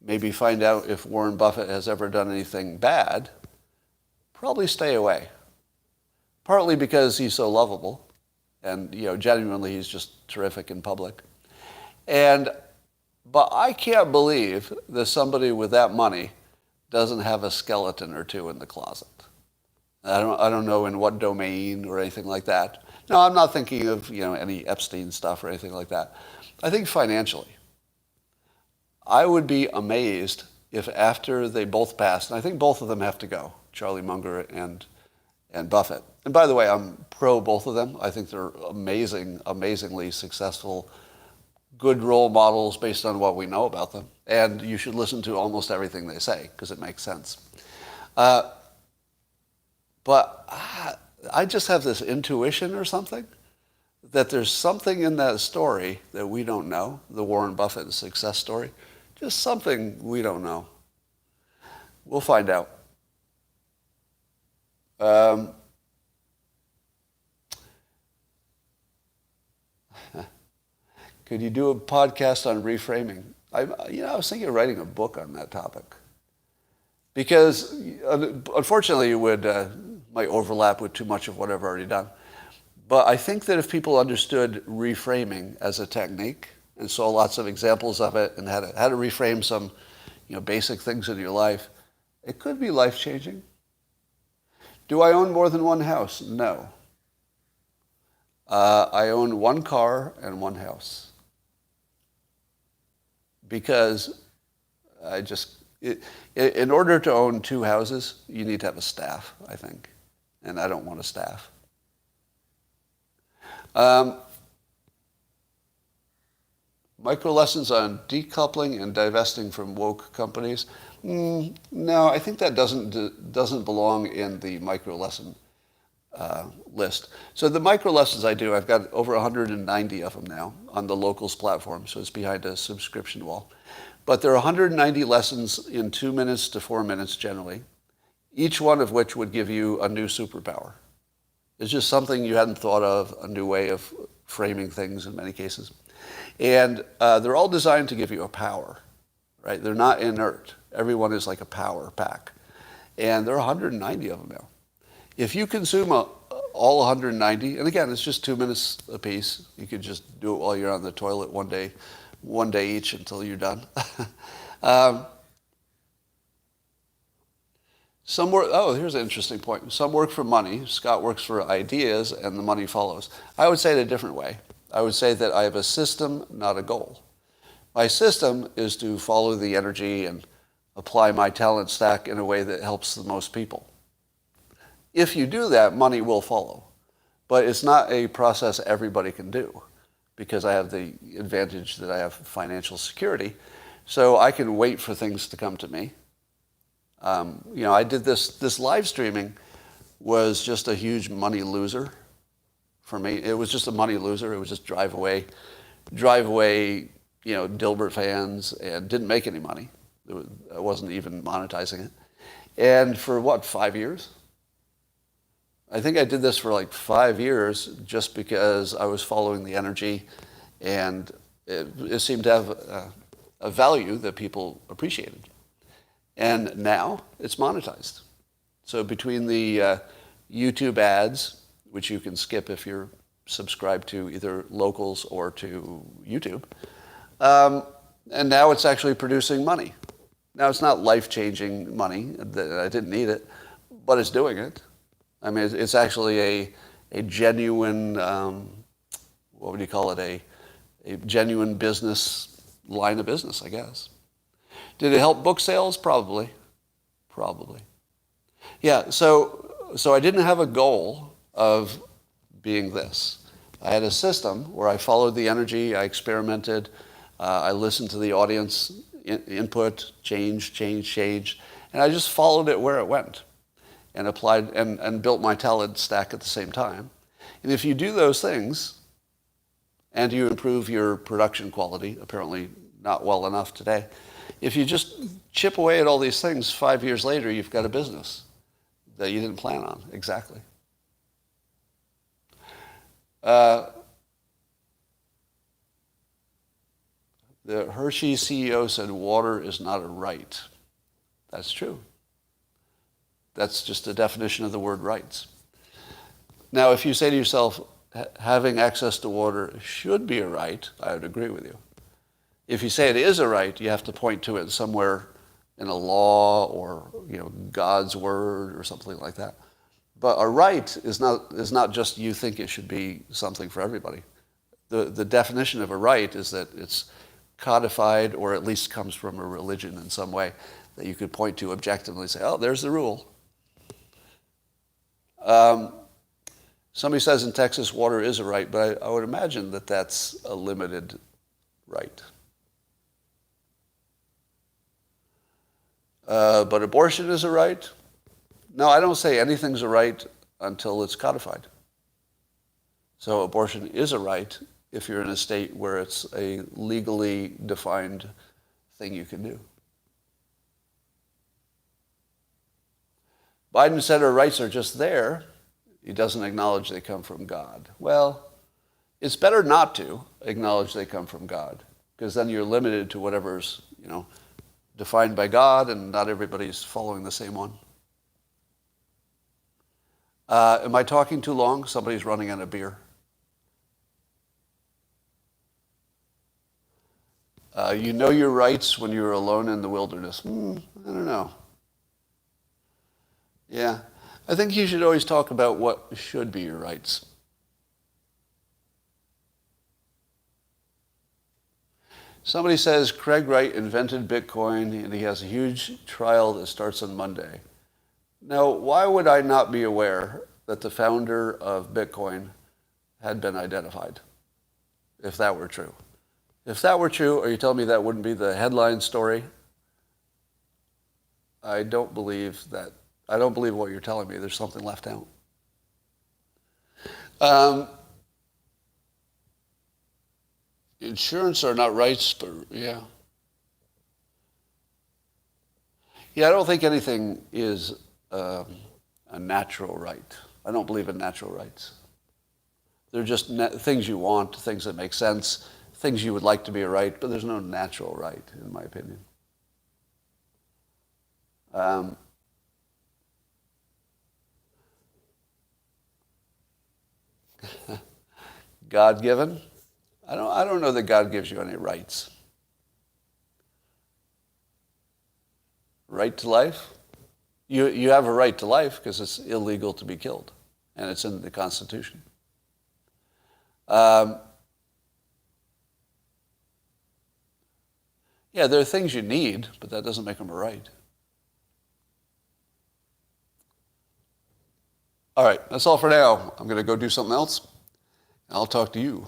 maybe find out if Warren Buffett has ever done anything bad, probably stay away. Partly because he's so lovable, and genuinely he's just terrific in public. But I can't believe that somebody with that money doesn't have a skeleton or two in the closet. I don't know in what domain or anything like that. No, I'm not thinking of any Epstein stuff or anything like that. I think financially. I would be amazed if after they both passed, and I think both of them have to go, Charlie Munger and and Buffett. And by the way, I'm pro both of them. I think they're amazingly successful, good role models based on what we know about them. And you should listen to almost everything they say because it makes sense. But I just have this intuition or something that there's something in that story that we don't know, the Warren Buffett success story, just something we don't know. We'll find out. Could you do a podcast on reframing? I was thinking of writing a book on that topic. Because, unfortunately, it might overlap with too much of what I've already done. But I think that if people understood reframing as a technique and saw lots of examples of it and how to reframe some basic things in your life, it could be life-changing. Do I own more than one house? No. I own one car and one house. Because in order to own two houses, you need to have a staff, I think. And I don't want a staff. Micro lessons on decoupling and divesting from woke companies. No, I think that doesn't belong in the micro lesson list. So the micro lessons I do, I've got over 190 of them now on the Locals platform, so it's behind a subscription wall. But there are 190 lessons in 2 minutes to 4 minutes generally, each one of which would give you a new superpower. It's just something you hadn't thought of, a new way of framing things in many cases. And they're all designed to give you a power, right? They're not inert. Everyone is like a power pack. And there are 190 of them now. If you consume all 190, and again, it's just 2 minutes a piece. You could just do it while you're on the toilet one day each until you're done. Here's an interesting point. Some work for money. Scott works for ideas, and the money follows. I would say it a different way. I would say that I have a system, not a goal. My system is to follow the energy and apply my talent stack in a way that helps the most people. If you do that, money will follow. But it's not a process everybody can do because I have the advantage that I have financial security. So I can wait for things to come to me. I did this live streaming was just a huge money loser for me. It was just a money loser. It was just drive away, Dilbert fans, and didn't make any money. I wasn't even monetizing it. And for 5 years? I think I did this for 5 years just because I was following the energy, and it seemed to have a value that people appreciated. And now it's monetized. So between the YouTube ads, which you can skip if you're subscribed to either Locals or to YouTube, and now it's actually producing money. Now it's not life-changing money. I didn't need it, but it's doing it. I mean, it's actually a genuine, what would you call it, a genuine business, line of business, I guess. Did it help book sales? Probably. Yeah, so I didn't have a goal of being this. I had a system where I followed the energy, I experimented, I listened to the audience input, change, and I just followed it where it went and applied and built my talent stack at the same time. And if you do those things and you improve your production quality, apparently not well enough today, if you just chip away at all these things, 5 years later, you've got a business that you didn't plan on. Exactly. The Hershey CEO said water is not a right. That's true. That's just a definition of the word rights. Now, if you say to yourself, having access to water should be a right, I would agree with you. If you say it is a right, you have to point to it somewhere in a law or God's word or something like that. But a right is not just you think it should be something for everybody. The definition of a right is that it's codified or at least comes from a religion in some way that you could point to objectively and say, oh, there's the rule. Somebody says in Texas water is a right, but I would imagine that that's a limited right. But abortion is a right? No, I don't say anything's a right until it's codified. So abortion is a right if you're in a state where it's a legally defined thing you can do. Biden said our rights are just there. He doesn't acknowledge they come from God. Well, it's better not to acknowledge they come from God, because then you're limited to whatever's, defined by God, and not everybody's following the same one. Am I talking too long? Somebody's running out of beer. You know your rights when you're alone in the wilderness. I don't know. Yeah. I think you should always talk about what should be your rights. Somebody says Craig Wright invented Bitcoin and he has a huge trial that starts on Monday. Now, why would I not be aware that the founder of Bitcoin had been identified, if that were true? If that were true, are you telling me that wouldn't be the headline story? I don't believe that. I don't believe what you're telling me. There's something left out. Insurance are not rights, but yeah. Yeah, I don't think anything is a natural right. I don't believe in natural rights. They're just things you want, things that make sense, things you would like to be a right, but there's no natural right, in my opinion. God-given? I don't know that God gives you any rights. Right to life? You have a right to life because it's illegal to be killed, and it's in the Constitution. Yeah, there are things you need, but that doesn't make them a right. All right, that's all for now. I'm going to go do something else. I'll talk to you